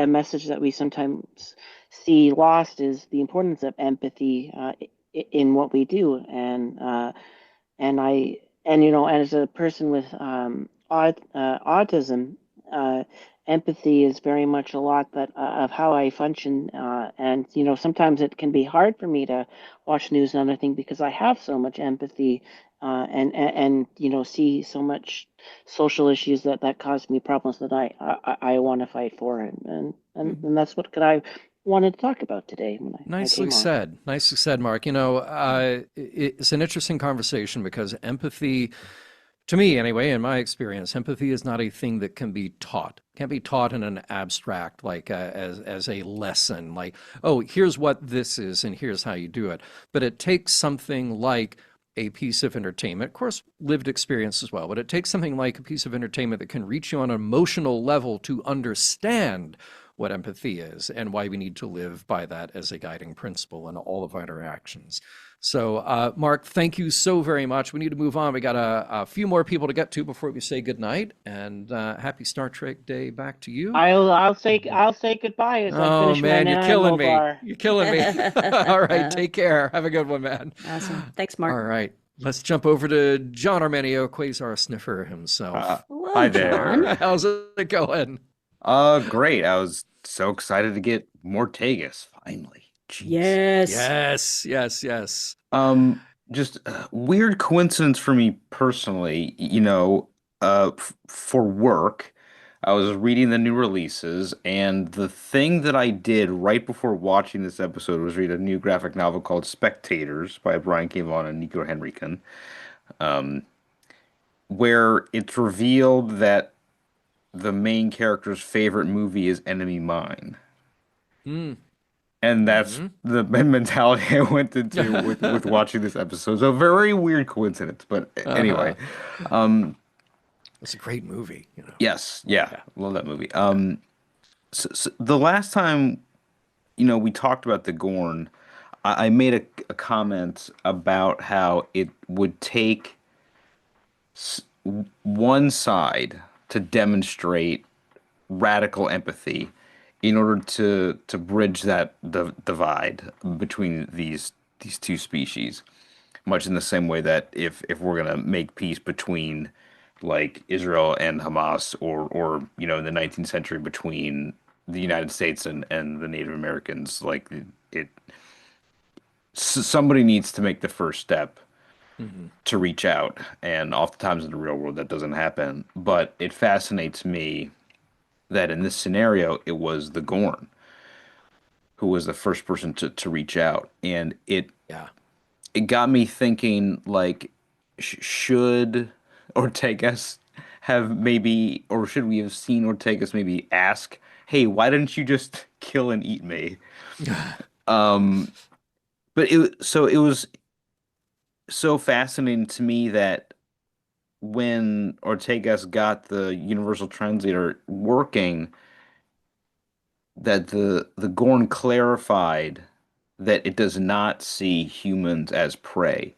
Speaker 8: message that we sometimes see lost, is the importance of empathy in what we do. And I and as a person with autism, uh, empathy is very much a lot that of how I function. And sometimes it can be hard for me to watch news and other things because I have so much empathy, and see so much social issues that cause me problems that I want to fight for, and that's what I wanted to talk about today when I
Speaker 2: Nicely
Speaker 8: came on.
Speaker 2: said. Nicely said, Mark. It's an interesting conversation because empathy, to me anyway, in my experience, empathy is not a thing that can be taught. Can't be taught in an abstract, like as a lesson, like, oh, here's what this is and here's how you do it. But it takes something like a piece of entertainment, of course, lived experience as well, but it takes something like a piece of entertainment that can reach you on an emotional level to understand what empathy is and why we need to live by that as a guiding principle in all of our interactions. So, Mark, thank you so very much. We need to move on. We got a few more people to get to before we say goodnight. And happy Star Trek Day back to you.
Speaker 8: I'll say goodbye as I
Speaker 2: Oh
Speaker 8: finish my
Speaker 2: man, you're killing
Speaker 8: nano
Speaker 2: me.
Speaker 8: bar.
Speaker 2: You're killing me. All right, take care. Have a good one, man.
Speaker 3: Awesome. Thanks, Mark.
Speaker 2: All right, let's jump over to John Armenio, Quasar Sniffer himself.
Speaker 3: Hello,
Speaker 9: Hi
Speaker 3: John.
Speaker 9: there.
Speaker 2: How's it going?
Speaker 9: Great. I was so excited to get Mortagus finally. Jeez.
Speaker 3: Yes.
Speaker 2: Yes, yes, yes.
Speaker 9: Just weird coincidence for me personally, for work, I was reading the new releases, and the thing that I did right before watching this episode was read a new graphic novel called Spectators by Brian K. Vaughan and Nico Henriken, where it's revealed that the main character's favorite movie is Enemy Mine.
Speaker 2: Mm.
Speaker 9: And that's the mentality I went into with watching this episode. So very weird coincidence, but anyway.
Speaker 2: It's a great movie,
Speaker 9: Yes, yeah, love that movie. So the last time, we talked about the Gorn, I made a comment about how it would take one side to demonstrate radical empathy in order to bridge that the divide between these two species, much in the same way that if we're gonna make peace between like Israel and Hamas, or in the 19th century between the United States and the Native Americans, like somebody needs to make the first step to reach out, and oftentimes in the real world that doesn't happen. But it fascinates me that in this scenario, it was the Gorn who was the first person to reach out. And
Speaker 2: Yeah.
Speaker 9: it got me thinking, like, should Ortegas have maybe, or should we have seen Ortegas maybe ask, hey, why didn't you just kill and eat me? But it was so fascinating to me that when Ortegas got the universal translator working, that the Gorn clarified that it does not see humans as prey,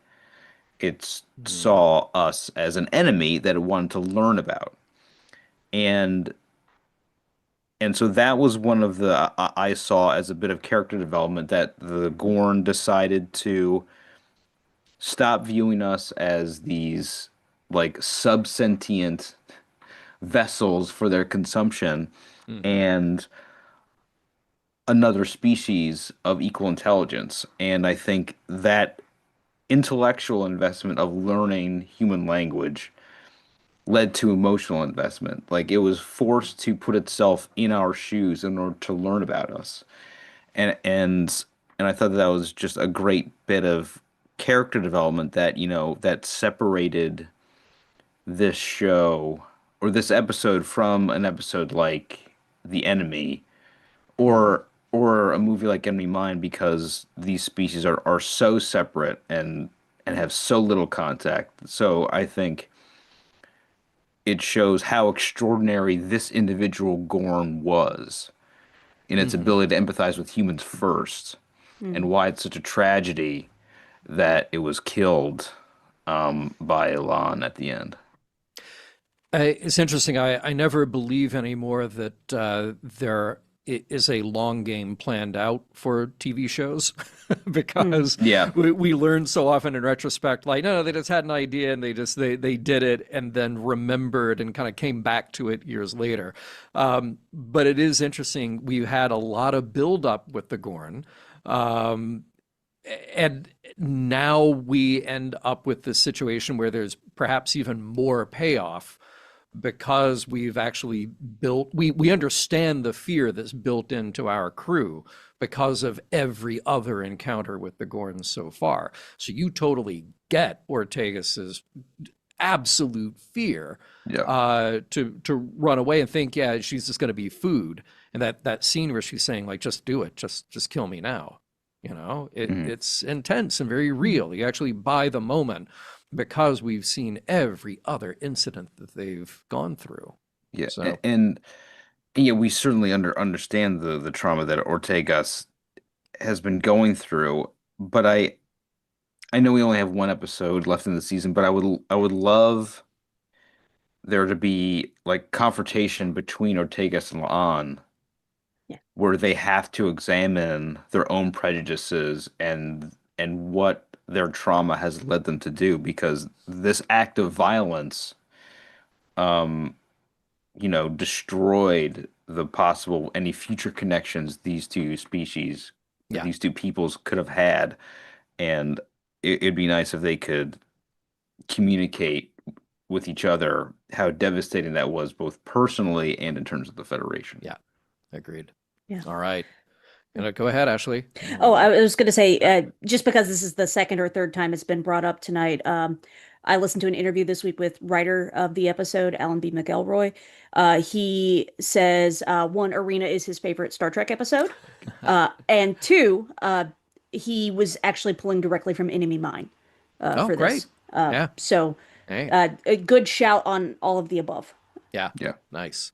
Speaker 9: It saw us as an enemy that it wanted to learn about. And so that was one of the I saw as a bit of character development, that the Gorn decided to stop viewing us as these like subsentient vessels for their consumption and another species of equal intelligence. And I think that intellectual investment of learning human language led to emotional investment. Like, it was forced to put itself in our shoes in order to learn about us. And I thought that was just a great bit of character development that, that separated this show or this episode from an episode like The Enemy or a movie like Enemy Mine, because these species are so separate and have so little contact. So I think it shows how extraordinary this individual Gorn was in its ability to empathize with humans first, and why it's such a tragedy that it was killed by Elan at the end.
Speaker 2: It's interesting. I never believe anymore that there is a long game planned out for TV shows because we learn so often in retrospect, like, no, they just had an idea and they did it and then remembered and kind of came back to it years later. But it is interesting. We've had a lot of buildup with the Gorn. And now we end up with this situation where there's perhaps even more payoff, because we've actually built, we understand the fear that's built into our crew because of every other encounter with the Gorns so far. So you totally get Ortegas's absolute fear to run away and think, yeah, she's just going to be food. And that scene where she's saying, like, just do it, just kill me now. It's intense and very real. You actually buy the moment, because we've seen every other incident that they've gone through.
Speaker 9: Yeah, so. And we certainly understand the trauma that Ortegas has been going through. But I know we only have one episode left in the season, but I would love there to be like confrontation between Ortegas and La'an, where they have to examine their own prejudices and what their trauma has led them to do, because this act of violence, destroyed the possible any future connections these two species, these two peoples could have had. And it'd be nice if they could communicate with each other how devastating that was, both personally and in terms of the Federation.
Speaker 2: Yeah, agreed. Yeah. All right. Go ahead, Ashley.
Speaker 3: Oh, I was going to say, just because this is the second or third time it's been brought up tonight, I listened to an interview this week with writer of the episode, Alan B. McElroy. He says, one, Arena is his favorite Star Trek episode. And two, he was actually pulling directly from Enemy Mine for
Speaker 2: great.
Speaker 3: this. So a good shout on all of the above.
Speaker 2: Yeah. Nice.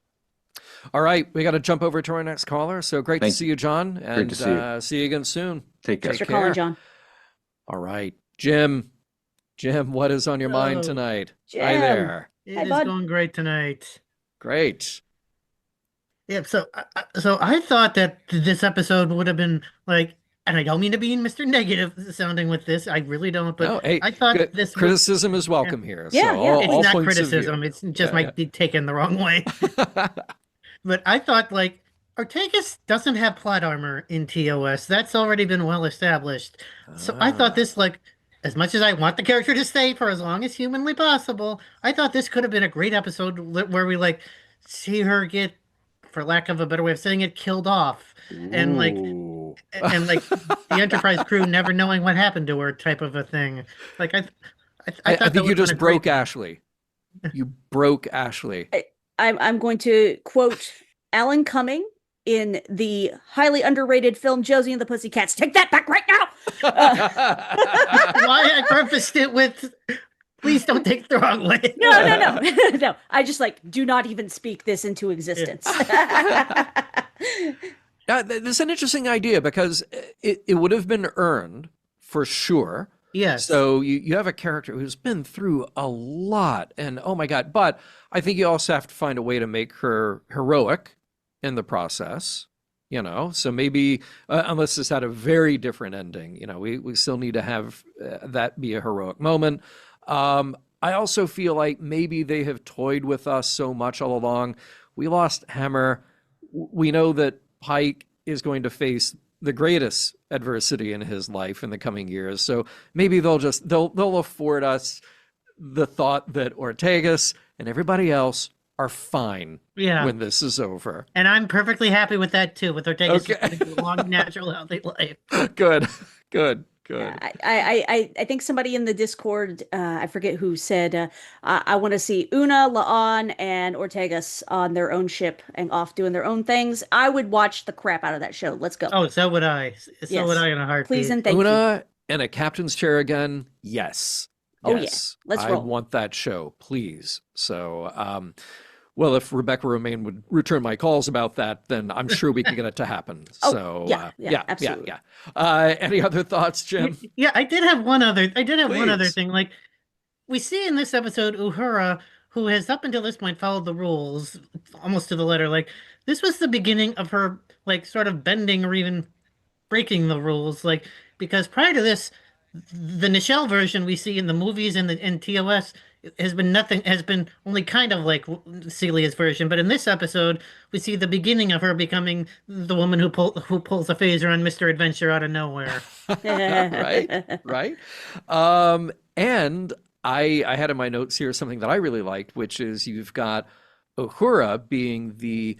Speaker 2: All right, we got to jump over to our next caller. So great to see you, John. And
Speaker 9: great to see you.
Speaker 2: See you again soon.
Speaker 9: Take care.
Speaker 3: Thanks for calling, John.
Speaker 2: All right, Jim. Jim, what is on your mind tonight?
Speaker 3: Jim.
Speaker 2: Hi there.
Speaker 10: It is going great tonight.
Speaker 2: Great.
Speaker 10: Yeah, so I thought that this episode would have been like, and I don't mean to be Mr. Negative sounding with this, I really don't, but I thought this
Speaker 2: criticism is welcome here.
Speaker 3: Yeah,
Speaker 2: so
Speaker 10: it's not criticism, it's just might be taken the wrong way. But I thought, like, Ortegas doesn't have plot armor in TOS. That's already been well established. So I thought this, like, as much as I want the character to stay for as long as humanly possible, I thought this could have been a great episode where we, like, see her get, for lack of a better way of saying it, killed off. And, like, the Enterprise crew never knowing what happened to her type of a thing. Like, I
Speaker 2: think you just broke Ashley. You broke Ashley.
Speaker 3: I'm going to quote Alan Cumming in the highly underrated film Josie and the Pussycats. Take that back right now.
Speaker 10: Why I prefaced it with, please don't take it the wrong way.
Speaker 3: No. I just do not even speak this into existence.
Speaker 2: This is an interesting idea, because it would have been earned for sure
Speaker 10: Yes.
Speaker 2: So you have a character who's been through a lot, and oh my God. But I think you also have to find a way to make her heroic in the process, so maybe unless this had a very different ending, we still need to have that be a heroic moment. I also feel like maybe they have toyed with us so much all along. We lost Hammer. We know that Pike is going to face the greatest adversity in his life in the coming years. So maybe they'll afford us the thought that Ortegas and everybody else are fine when this is over.
Speaker 10: And I'm perfectly happy with that too, with Ortega's
Speaker 2: Okay.
Speaker 10: long, natural, healthy life.
Speaker 2: Good.
Speaker 3: I think somebody in the Discord, I forget who, said, I want to see Una, La'an, and Ortegas on their own ship and off doing their own things. I would watch the crap out of that show. Let's go.
Speaker 10: Oh, so would I. So would I in a heartbeat.
Speaker 3: Please and thank you.
Speaker 2: Una in a captain's chair again? Yes.
Speaker 3: Oh, yeah. Let's roll.
Speaker 2: I want that show, please. So, well, if Rebecca Romaine would return my calls about that, then I'm sure we can get it to happen. So,
Speaker 3: absolutely.
Speaker 2: Any other thoughts, Jim?
Speaker 10: Yeah, I did have one other
Speaker 2: Please.
Speaker 10: thing. Like, we see in this episode Uhura, who has up until this point followed the rules almost to the letter. Like, this was the beginning of her, like, sort of bending or even breaking the rules. Like, because prior to this, the Nichelle version we see in the movies and in TOS has been only kind of like Celia's version. But in this episode, we see the beginning of her becoming the woman who pulls a phaser on Mr. Adventure out of nowhere.
Speaker 2: Right. And I had in my notes here something that I really liked, which is you've got Uhura being the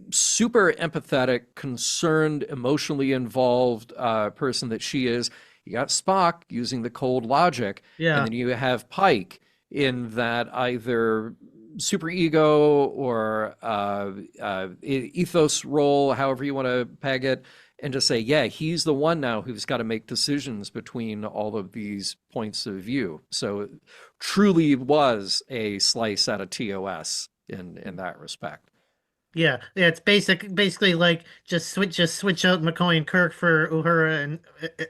Speaker 2: super empathetic, concerned, emotionally involved person that she is. You got Spock using the cold logic, and then you have Pike in that either super ego or ethos role, however you want to peg it, and just say, yeah, he's the one now who's got to make decisions between all of these points of view. So it truly was a slice out of TOS in that respect.
Speaker 10: Yeah, it's basically like just switch out McCoy and Kirk for Uhura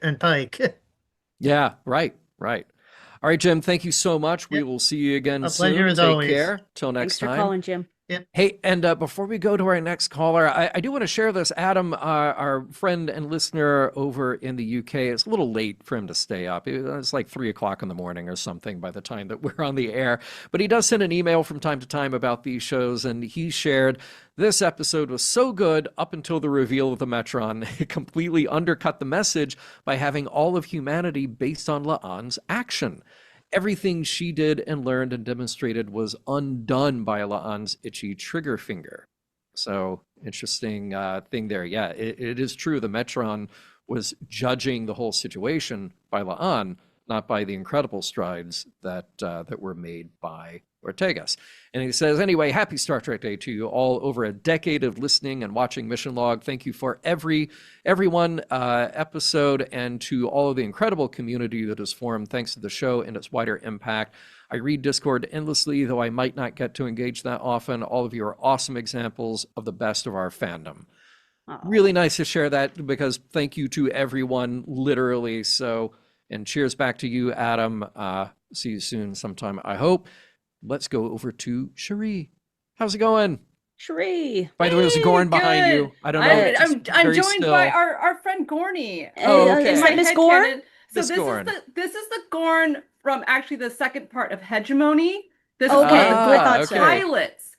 Speaker 10: and Pike.
Speaker 2: Yeah, right. All right, Jim, thank you so much. We will see you again soon.
Speaker 10: A pleasure as
Speaker 2: Take
Speaker 10: always.
Speaker 2: care. Till next time.
Speaker 3: Thanks for calling, Jim.
Speaker 10: Yep.
Speaker 2: Hey, and before we go to our next caller, I do want to share this. Adam, our friend and listener over in the UK, it's a little late for him to stay up. It's like 3 o'clock in the morning or something by the time that we're on the air. But he does send an email from time to time about these shows, and he shared this episode was so good up until the reveal of the Metron. It completely undercut the message by having all of humanity based on La'an's action. Everything she did and learned and demonstrated was undone by La'an's itchy trigger finger. So interesting thing there. Yeah, it is true. The Metron was judging the whole situation by La'an, not by the incredible strides that were made by Ortegas. And he says, anyway, happy Star Trek Day to you all. Over a decade of listening and watching Mission Log. Thank you for every one episode, and to all of the incredible community that has formed thanks to the show and its wider impact. I read Discord endlessly, though I might not get to engage that often. All of you are awesome examples of the best of our fandom. Really nice to share that, because thank you to everyone, literally. So, and cheers back to you, Adam. See you soon sometime, I hope. Let's go over to Cherie. How's it going?
Speaker 3: Cherie.
Speaker 2: By the way, there's a Gorn behind you. I don't know.
Speaker 11: I'm joined by our friend Gorny.
Speaker 3: Oh, okay. Is that Miss Gorn?
Speaker 11: So this is the Gorn from actually the second part of Hegemony. This is
Speaker 3: okay.
Speaker 11: one of the
Speaker 3: Okay.
Speaker 11: pilots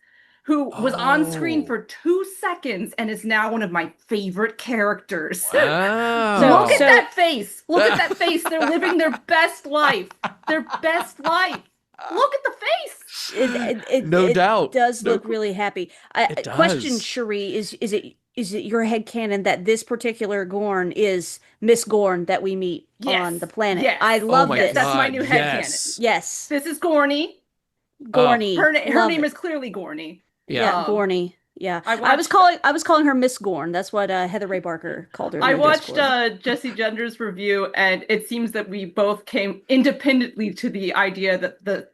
Speaker 11: who was on screen for 2 seconds and is now one of my favorite characters.
Speaker 2: Wow.
Speaker 11: Look at that face. Look at that face. They're living their best life. Their best life. Look at the face.
Speaker 2: No doubt.
Speaker 3: It does look really happy. Question, Cherie, is it your headcanon that this particular Gorn is Miss Gorn that we meet on the planet?
Speaker 11: Yes.
Speaker 3: I love this.
Speaker 11: That's my new headcanon.
Speaker 3: Yes.
Speaker 11: This is Gorny.
Speaker 3: Gorny.
Speaker 11: Her name is clearly Gorny.
Speaker 3: Yeah, Gorny. Yeah, I was calling her Miss Gorn. That's what Heather Ray Barker called her.
Speaker 11: I watched Jesse Gender's review, and it seems that we both came independently to the idea that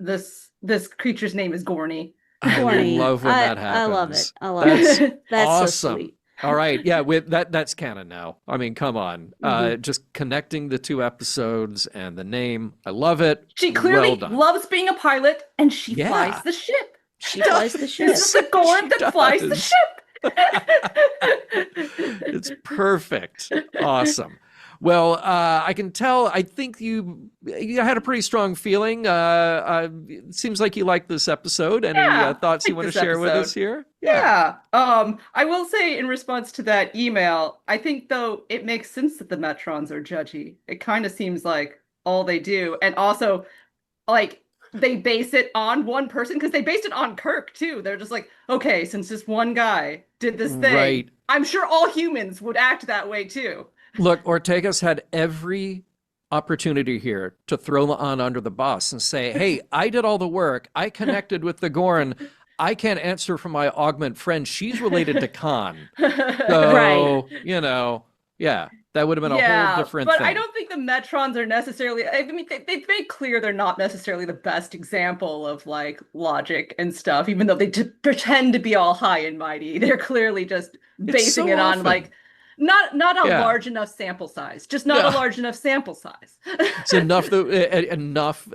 Speaker 11: this creature's name is Gorny.
Speaker 2: I love when that happens.
Speaker 3: I love it. I love it. That's
Speaker 2: awesome.
Speaker 3: so sweet.
Speaker 2: All right. Yeah, with that's canon now. I mean, come on. Just connecting the two episodes and the name. I love it.
Speaker 11: She clearly
Speaker 2: Well done.
Speaker 11: loves being a pilot, and she
Speaker 2: Yeah.
Speaker 11: flies the ship.
Speaker 3: She flies the ship.
Speaker 11: It's the Gorn that flies the
Speaker 2: does.
Speaker 11: ship.
Speaker 2: It's perfect. Awesome. Well, I can tell. I think you had a pretty strong feeling. It seems like you like this episode. Any
Speaker 11: Yeah,
Speaker 2: thoughts you
Speaker 11: like
Speaker 2: want to
Speaker 11: this
Speaker 2: share with
Speaker 11: episode.
Speaker 2: us here?
Speaker 11: Yeah. I will say in response to that email, I think though it makes sense that the Metrons are judgy. It kind of seems like all they do, and also like they base it on one person because they based it on Kirk too. They're just like, okay, since this one guy did this thing,
Speaker 2: Right.
Speaker 11: I'm sure all humans would act that way too.
Speaker 2: Look, Ortega's had every opportunity here to throw on under the bus and say, hey, I did all the work. I connected with the Gorn. I can't answer for my augment friend. She's related to Khan. So,
Speaker 3: Right.
Speaker 2: Yeah, that would have been a whole different
Speaker 11: but
Speaker 2: thing.
Speaker 11: I don't think the Metrons are necessarily. I mean, they've made clear they're not necessarily the best example of like logic and stuff. Even though they pretend to be all high and mighty, they're clearly just basing
Speaker 2: so
Speaker 11: it on
Speaker 2: often.
Speaker 11: like not a
Speaker 2: Yeah.
Speaker 11: large enough sample size. Just not a large enough sample size.
Speaker 2: It's enough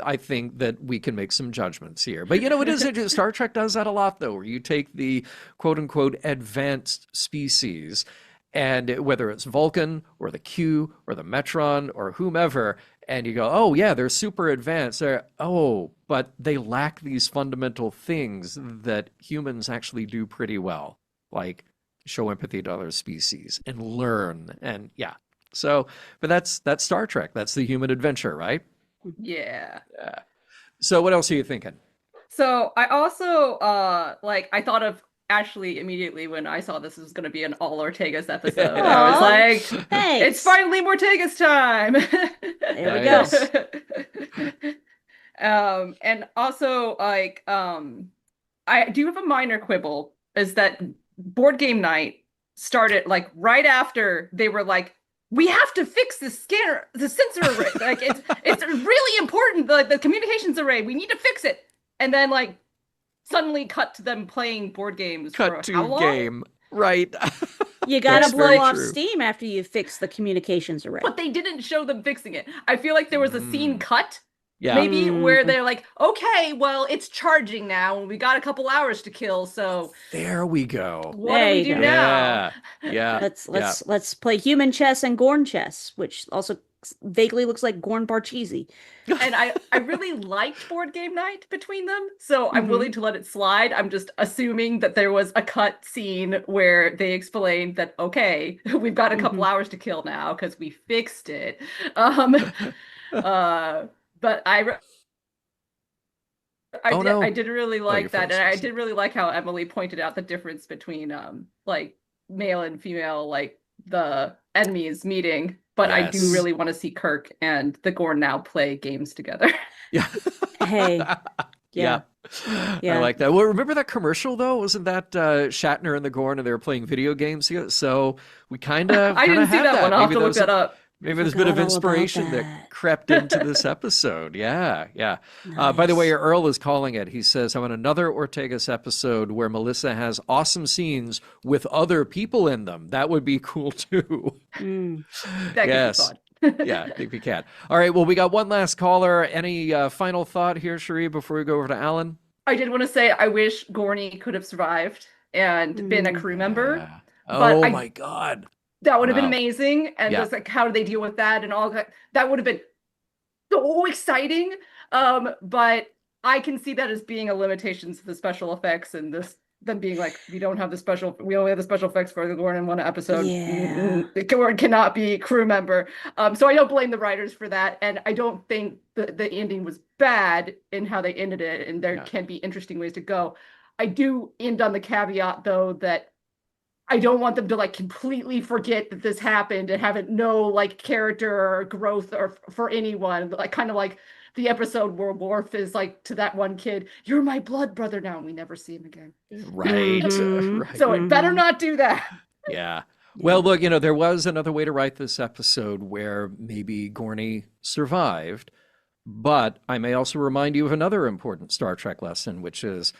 Speaker 2: I think, that we can make some judgments here. But it is Star Trek does that a lot, though, where you take the quote unquote advanced species, and whether it's Vulcan or the Q or the Metron or whomever, and you go, oh yeah, they're super advanced. But they lack these fundamental things that humans actually do pretty well, like show empathy to other species and learn. And yeah. So, but that's Star Trek. That's the human adventure, right?
Speaker 11: Yeah.
Speaker 2: So what else are you thinking?
Speaker 11: So I also I thought of Ashley immediately when I saw this was going to be an all Ortega's episode. I was like,
Speaker 3: Thanks.
Speaker 11: it's finally Ortega's time.
Speaker 3: There we
Speaker 2: Nice.
Speaker 3: go.
Speaker 11: And also I do have a minor quibble is that board game night started like right after they were like, we have to fix the sensor array. Like it's really important. The communications array, we need to fix it. And then like suddenly cut to them playing board games for how long?
Speaker 2: Game. Right.
Speaker 3: You gotta
Speaker 2: That's
Speaker 3: blow
Speaker 2: very
Speaker 3: off
Speaker 2: true.
Speaker 3: steam after you fix the communications array.
Speaker 11: But they didn't show them fixing it. I feel like there was a scene cut
Speaker 2: Yeah.
Speaker 11: maybe where they're like, okay, well, it's charging now and we got a couple hours to kill, so
Speaker 2: There we go.
Speaker 11: what
Speaker 3: There
Speaker 11: do we
Speaker 3: you
Speaker 11: do
Speaker 3: go.
Speaker 11: now?
Speaker 2: Yeah.
Speaker 3: Let's play human chess and Gorn chess, which also vaguely looks like Gorn Barchese.
Speaker 11: And I really liked board game night between them, so I'm willing to let it slide. I'm just assuming that there was a cut scene where they explained that, okay, we've got a couple hours to kill now because we fixed it. But I did really like that, and I did really like how Emily pointed out the difference between like male and female, like the enemies meeting. But I do
Speaker 2: Yes.
Speaker 11: really want to see Kirk and the Gorn now play games together.
Speaker 2: Yeah.
Speaker 3: Hey. Yeah.
Speaker 2: I like that. Well, remember that commercial though? Wasn't that Shatner and the Gorn, and they were playing video games together? So we kind of
Speaker 11: I didn't see that one. I'll have to look that up.
Speaker 2: Maybe there's a bit of
Speaker 3: Forgot all about
Speaker 2: inspiration that
Speaker 3: that.
Speaker 2: crept into this episode. Yeah. By the way, Earl is calling it. He says, I want another Ortega's episode where Melissa has awesome scenes with other people in them. That would be cool too.
Speaker 11: That
Speaker 2: Yes.
Speaker 11: could be fun.
Speaker 2: Yeah, I think we can. All right, well, we got one last caller. Any final thought here, Cherie, before we go over to Alan?
Speaker 11: I did want to say I wish Gorney could have survived and been a crew member.
Speaker 2: Yeah.
Speaker 11: But
Speaker 2: Oh
Speaker 11: I-
Speaker 2: my God.
Speaker 11: That would have been
Speaker 2: Wow.
Speaker 11: amazing. And
Speaker 2: Yeah.
Speaker 11: just like, how do they deal with that and all that? That would have been so exciting. But I can see that as being a limitation to the special effects and them being like, we only have the special effects for the Gorn in one episode.
Speaker 3: Yeah.
Speaker 11: The Gorn cannot be crew member. So I don't blame the writers for that. And I don't think the ending was bad in how they ended it. And there can be interesting ways to go. I do end on the caveat though, that I don't want them to like completely forget that this happened and have it no like character or growth or for anyone. Like kind of like the episode where Worf is like to that one kid, "You're my blood brother now," and we never see him again.
Speaker 2: Right. Right.
Speaker 11: So it better not do that.
Speaker 2: Yeah. Well, look, there was another way to write this episode where maybe Gorney survived, but I may also remind you of another important Star Trek lesson, which is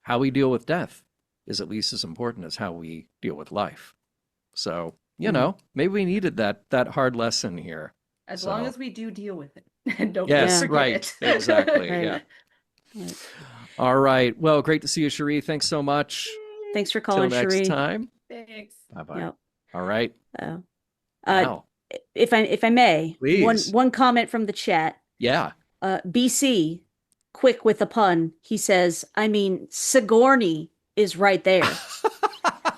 Speaker 2: how we deal with death is at least as important as how we deal with life. So,
Speaker 3: Mm.
Speaker 2: maybe we needed that hard lesson here.
Speaker 11: As long
Speaker 2: So-
Speaker 11: as we do deal with it and don't
Speaker 2: Yes,
Speaker 11: forget
Speaker 2: right.
Speaker 11: it.
Speaker 2: Exactly.
Speaker 3: Right.
Speaker 2: Yeah.
Speaker 3: Right.
Speaker 2: All right. Well, great to see you, Cherie. Thanks so much.
Speaker 3: Thanks for
Speaker 2: Till
Speaker 3: calling,
Speaker 2: next
Speaker 3: Cherie.
Speaker 2: time.
Speaker 11: Thanks.
Speaker 2: Bye-bye.
Speaker 3: Yep.
Speaker 2: All right.
Speaker 3: Uh,
Speaker 2: Wow.
Speaker 3: if I may,
Speaker 2: Please.
Speaker 3: one comment from the chat.
Speaker 2: Yeah.
Speaker 3: BC, quick with the pun. He says, I mean, Sigourney is right there.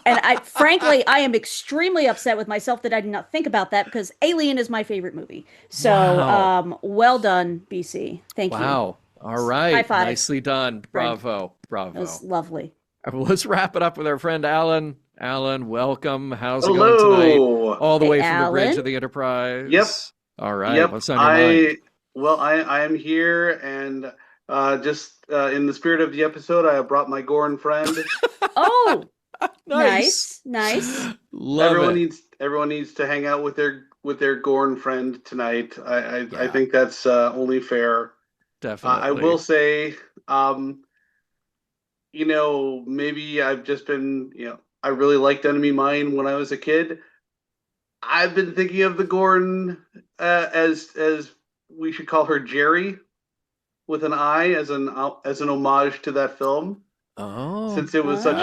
Speaker 3: And frankly, I am extremely upset with myself that I did not think about that, because Alien is my favorite movie. So,
Speaker 2: Wow.
Speaker 3: well done, BC. Thank you.
Speaker 2: Wow. All right.
Speaker 3: High five.
Speaker 2: Nicely done.
Speaker 3: Friend.
Speaker 2: Bravo.
Speaker 3: That
Speaker 2: Bravo.
Speaker 3: was lovely.
Speaker 2: Let's wrap it up with our friend Alan. Alan, welcome. How's it going tonight?
Speaker 12: Hello.
Speaker 2: All the
Speaker 3: Hey,
Speaker 2: way from the bridge
Speaker 3: Alan.
Speaker 2: of the Enterprise.
Speaker 12: Yep.
Speaker 2: All right.
Speaker 12: Yep.
Speaker 2: What's on your mind?
Speaker 12: I am here, and just in the spirit of the episode, I have brought my Gorn friend.
Speaker 3: Oh,
Speaker 2: Nice.
Speaker 3: nice.
Speaker 2: Love it.
Speaker 12: Everyone needs to hang out with their Gorn friend tonight. I
Speaker 2: Yeah.
Speaker 12: think that's only fair.
Speaker 2: Definitely.
Speaker 12: I will say, maybe I've just been, I really liked Enemy Mine when I was a kid. I've been thinking of the Gorn as we should call her Jerry, with an I, as an homage to that film, since it was such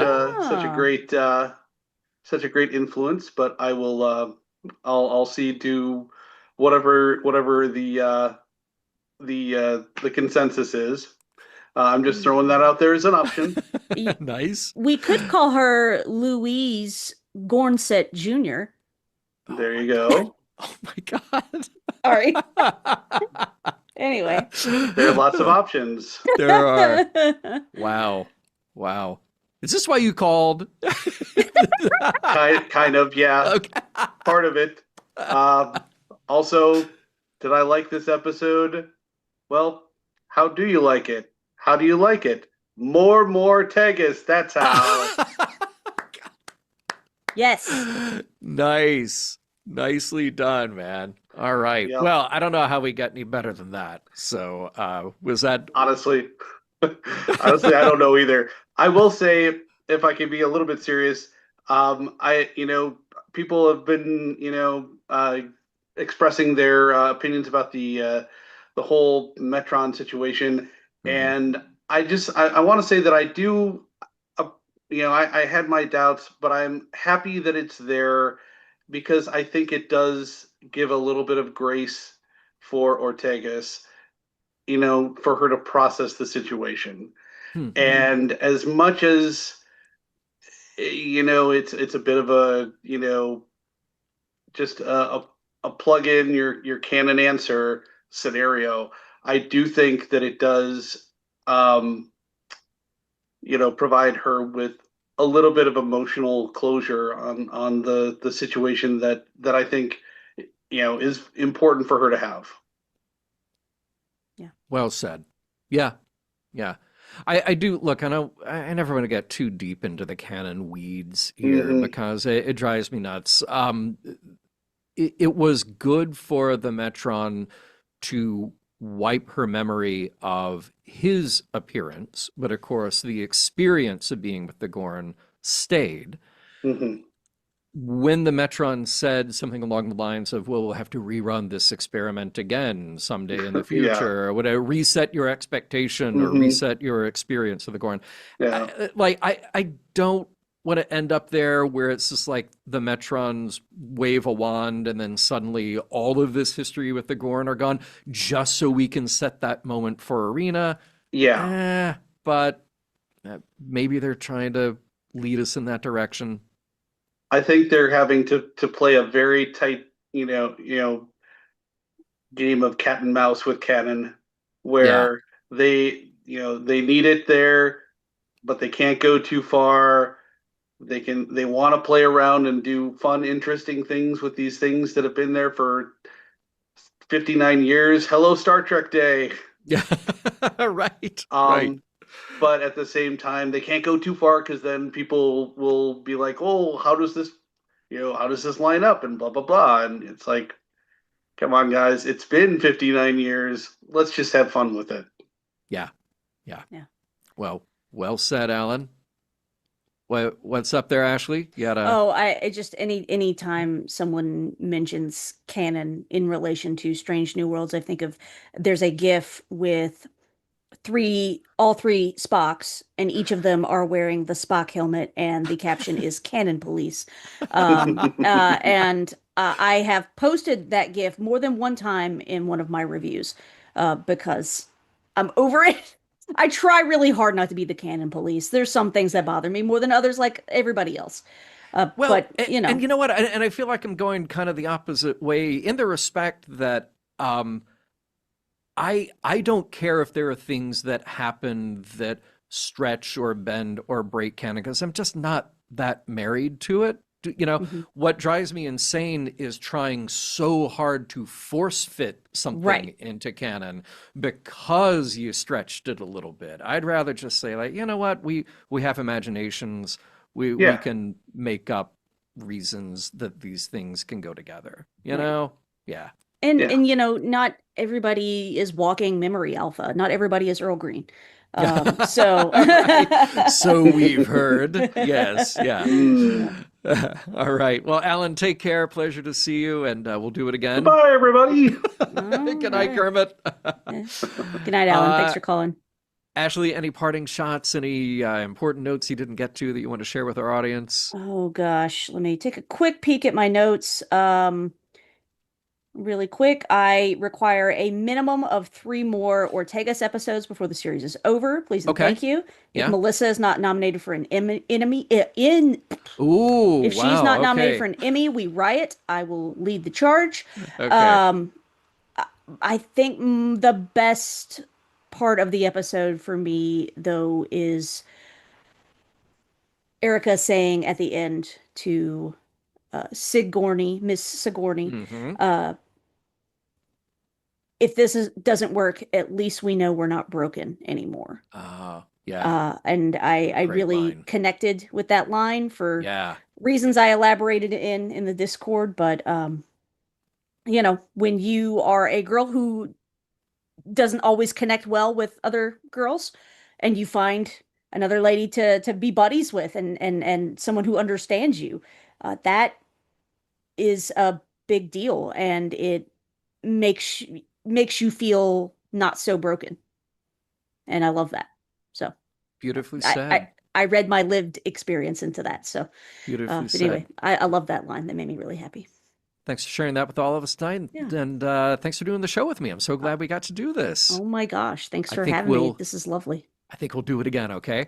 Speaker 12: a great influence. But I will I'll cede to whatever the consensus is. I'm just throwing that out there as an option.
Speaker 2: Nice.
Speaker 3: We could call her Louise Gornset Jr.
Speaker 12: There you go.
Speaker 2: Oh my God.
Speaker 3: All right. Anyway.
Speaker 12: There are lots of options.
Speaker 2: There are. Wow. Wow. Is this why you called?
Speaker 12: kind of, yeah.
Speaker 2: Okay.
Speaker 12: Part of it. Also, did I like this episode? Well, how do you like it? How do you like it? More Tegus. That's how.
Speaker 3: Yes.
Speaker 2: Nice. Nicely done, man. All right.
Speaker 12: Yep.
Speaker 2: Well, I don't know how we got any better than that. So, was that
Speaker 12: Honestly, I don't know either. I will say, if I can be a little bit serious, people have been, expressing their opinions about the whole Metron situation, and I want to say that I do, I had my doubts, but I'm happy that it's there, because I think it does give a little bit of grace for Ortegas, for her to process the situation. And as much as, it's a bit of a, just a plug in your canon answer scenario, I do think that it does, provide her with a little bit of emotional closure on the situation that I think, is important for her to have.
Speaker 3: Yeah.
Speaker 2: well said? Yeah. Yeah. I do look, I never want to get too deep into the canon weeds here because it drives me nuts. It was good for the Metron to wipe her memory of his appearance, but of course the experience of being with the Gorn stayed. When the Metron said something along the lines of, well, we'll have to rerun this experiment again someday in the future, or whatever, reset your expectation or reset your experience of the Gorn. I don't want to end up there where it's just like the Metrons wave a wand and then suddenly all of this history with the Gorn are gone just so we can set that moment for Arena. But maybe they're trying to lead us in that direction.
Speaker 12: I think they're having to play a very tight, game of cat and mouse with canon, where they need it there, but they can't go too far. They want to play around and do fun, interesting things with these things that have been there for 59 years. Hello, Star Trek Day.
Speaker 2: Yeah, right.
Speaker 12: But at the same time, they can't go too far, because then people will be like, "Oh, how does this line up?" and blah blah blah. And it's like, come on, guys, it's been 59 years. Let's just have fun with it.
Speaker 2: Yeah. Well said, Alan. What's up there, Ashley? You got a
Speaker 3: Oh, I just any time someone mentions canon in relation to Strange New Worlds, I think of there's a GIF with all three Spocks, and each of them are wearing the Spock helmet, and the caption is "Canon Police." And I have posted that GIF more than one time in one of my reviews because I'm over it. I try really hard not to be the Canon Police. There's some things that bother me more than others, like everybody else.
Speaker 2: well,
Speaker 3: But
Speaker 2: and you know what? And I feel like I'm going kind of the opposite way in the respect that I don't care if there are things that happen that stretch or bend or break canon because I'm just not that married to it. What drives me insane is trying so hard to force fit something
Speaker 3: Right.
Speaker 2: into canon because you stretched it a little bit. I'd rather just say, like, you know what, we have imaginations. We
Speaker 12: Yeah.
Speaker 2: can make up reasons that these things can go together. You
Speaker 3: Right.
Speaker 2: know? Yeah.
Speaker 3: And
Speaker 12: Yeah.
Speaker 3: not everybody is walking memory alpha. Not everybody is Earl Green. So
Speaker 2: Right. So we've heard. Yes. Yeah.
Speaker 12: Mm.
Speaker 2: All right. Well, Alan, take care. Pleasure to see you, and we'll do it again.
Speaker 12: Goodbye, everybody.
Speaker 2: Good night,
Speaker 3: right.
Speaker 2: Kermit.
Speaker 3: Good night, Alan. Thanks for calling.
Speaker 2: Ashley, any parting shots, any important notes you didn't get to that you want to share with our audience?
Speaker 3: Oh gosh, let me take a quick peek at my notes. Really quick, I require a minimum of 3 more Ortegas episodes before the series is over. Please and
Speaker 2: Okay.
Speaker 3: thank you. If
Speaker 2: Yeah.
Speaker 3: Melissa is not nominated for an Emmy,
Speaker 2: Ooh,
Speaker 3: if she's
Speaker 2: wow,
Speaker 3: not nominated
Speaker 2: okay.
Speaker 3: for an Emmy, we riot. I will lead the charge.
Speaker 2: Okay.
Speaker 3: I think the best part of the episode for me, though, is Erica saying at the end to Miss Sigourney,
Speaker 2: Mhm.
Speaker 3: if doesn't work, at least we know we're not broken anymore.
Speaker 2: Yeah.
Speaker 3: And I
Speaker 2: Great
Speaker 3: really
Speaker 2: line.
Speaker 3: connected with that line for
Speaker 2: Yeah.
Speaker 3: reasons I elaborated in the Discord. But when you are a girl who doesn't always connect well with other girls, and you find another lady to be buddies with, and someone who understands you, that is a big deal, and it makes you feel not so broken. And I love that. So
Speaker 2: Beautifully
Speaker 3: I
Speaker 2: said.
Speaker 3: I read my lived experience into that. So
Speaker 2: Beautifully
Speaker 3: but anyway,
Speaker 2: said.
Speaker 3: I love that line. That made me really happy.
Speaker 2: Thanks for sharing that with all of us tonight.
Speaker 3: Yeah.
Speaker 2: And thanks for doing the show with me. I'm so glad we got to do this.
Speaker 3: Oh my gosh. Thanks
Speaker 2: I
Speaker 3: for
Speaker 2: think
Speaker 3: having me.
Speaker 2: we'll-
Speaker 3: This is lovely.
Speaker 2: I think we'll do it again, okay?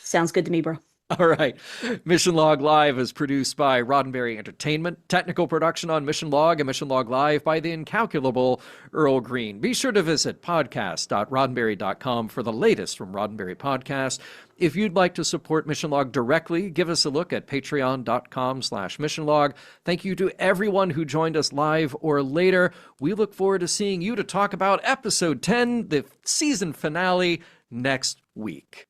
Speaker 3: Sounds good to me, bro.
Speaker 2: All right. Mission Log Live is produced by Roddenberry Entertainment. Technical production on Mission Log and Mission Log Live by the incalculable Earl Green. Be sure to visit podcast.roddenberry.com for the latest from Roddenberry Podcast. If you'd like to support Mission Log directly, give us a look at patreon.com/missionlog. Thank you to everyone who joined us live or later. We look forward to seeing you to talk about episode 10, the season finale, next week.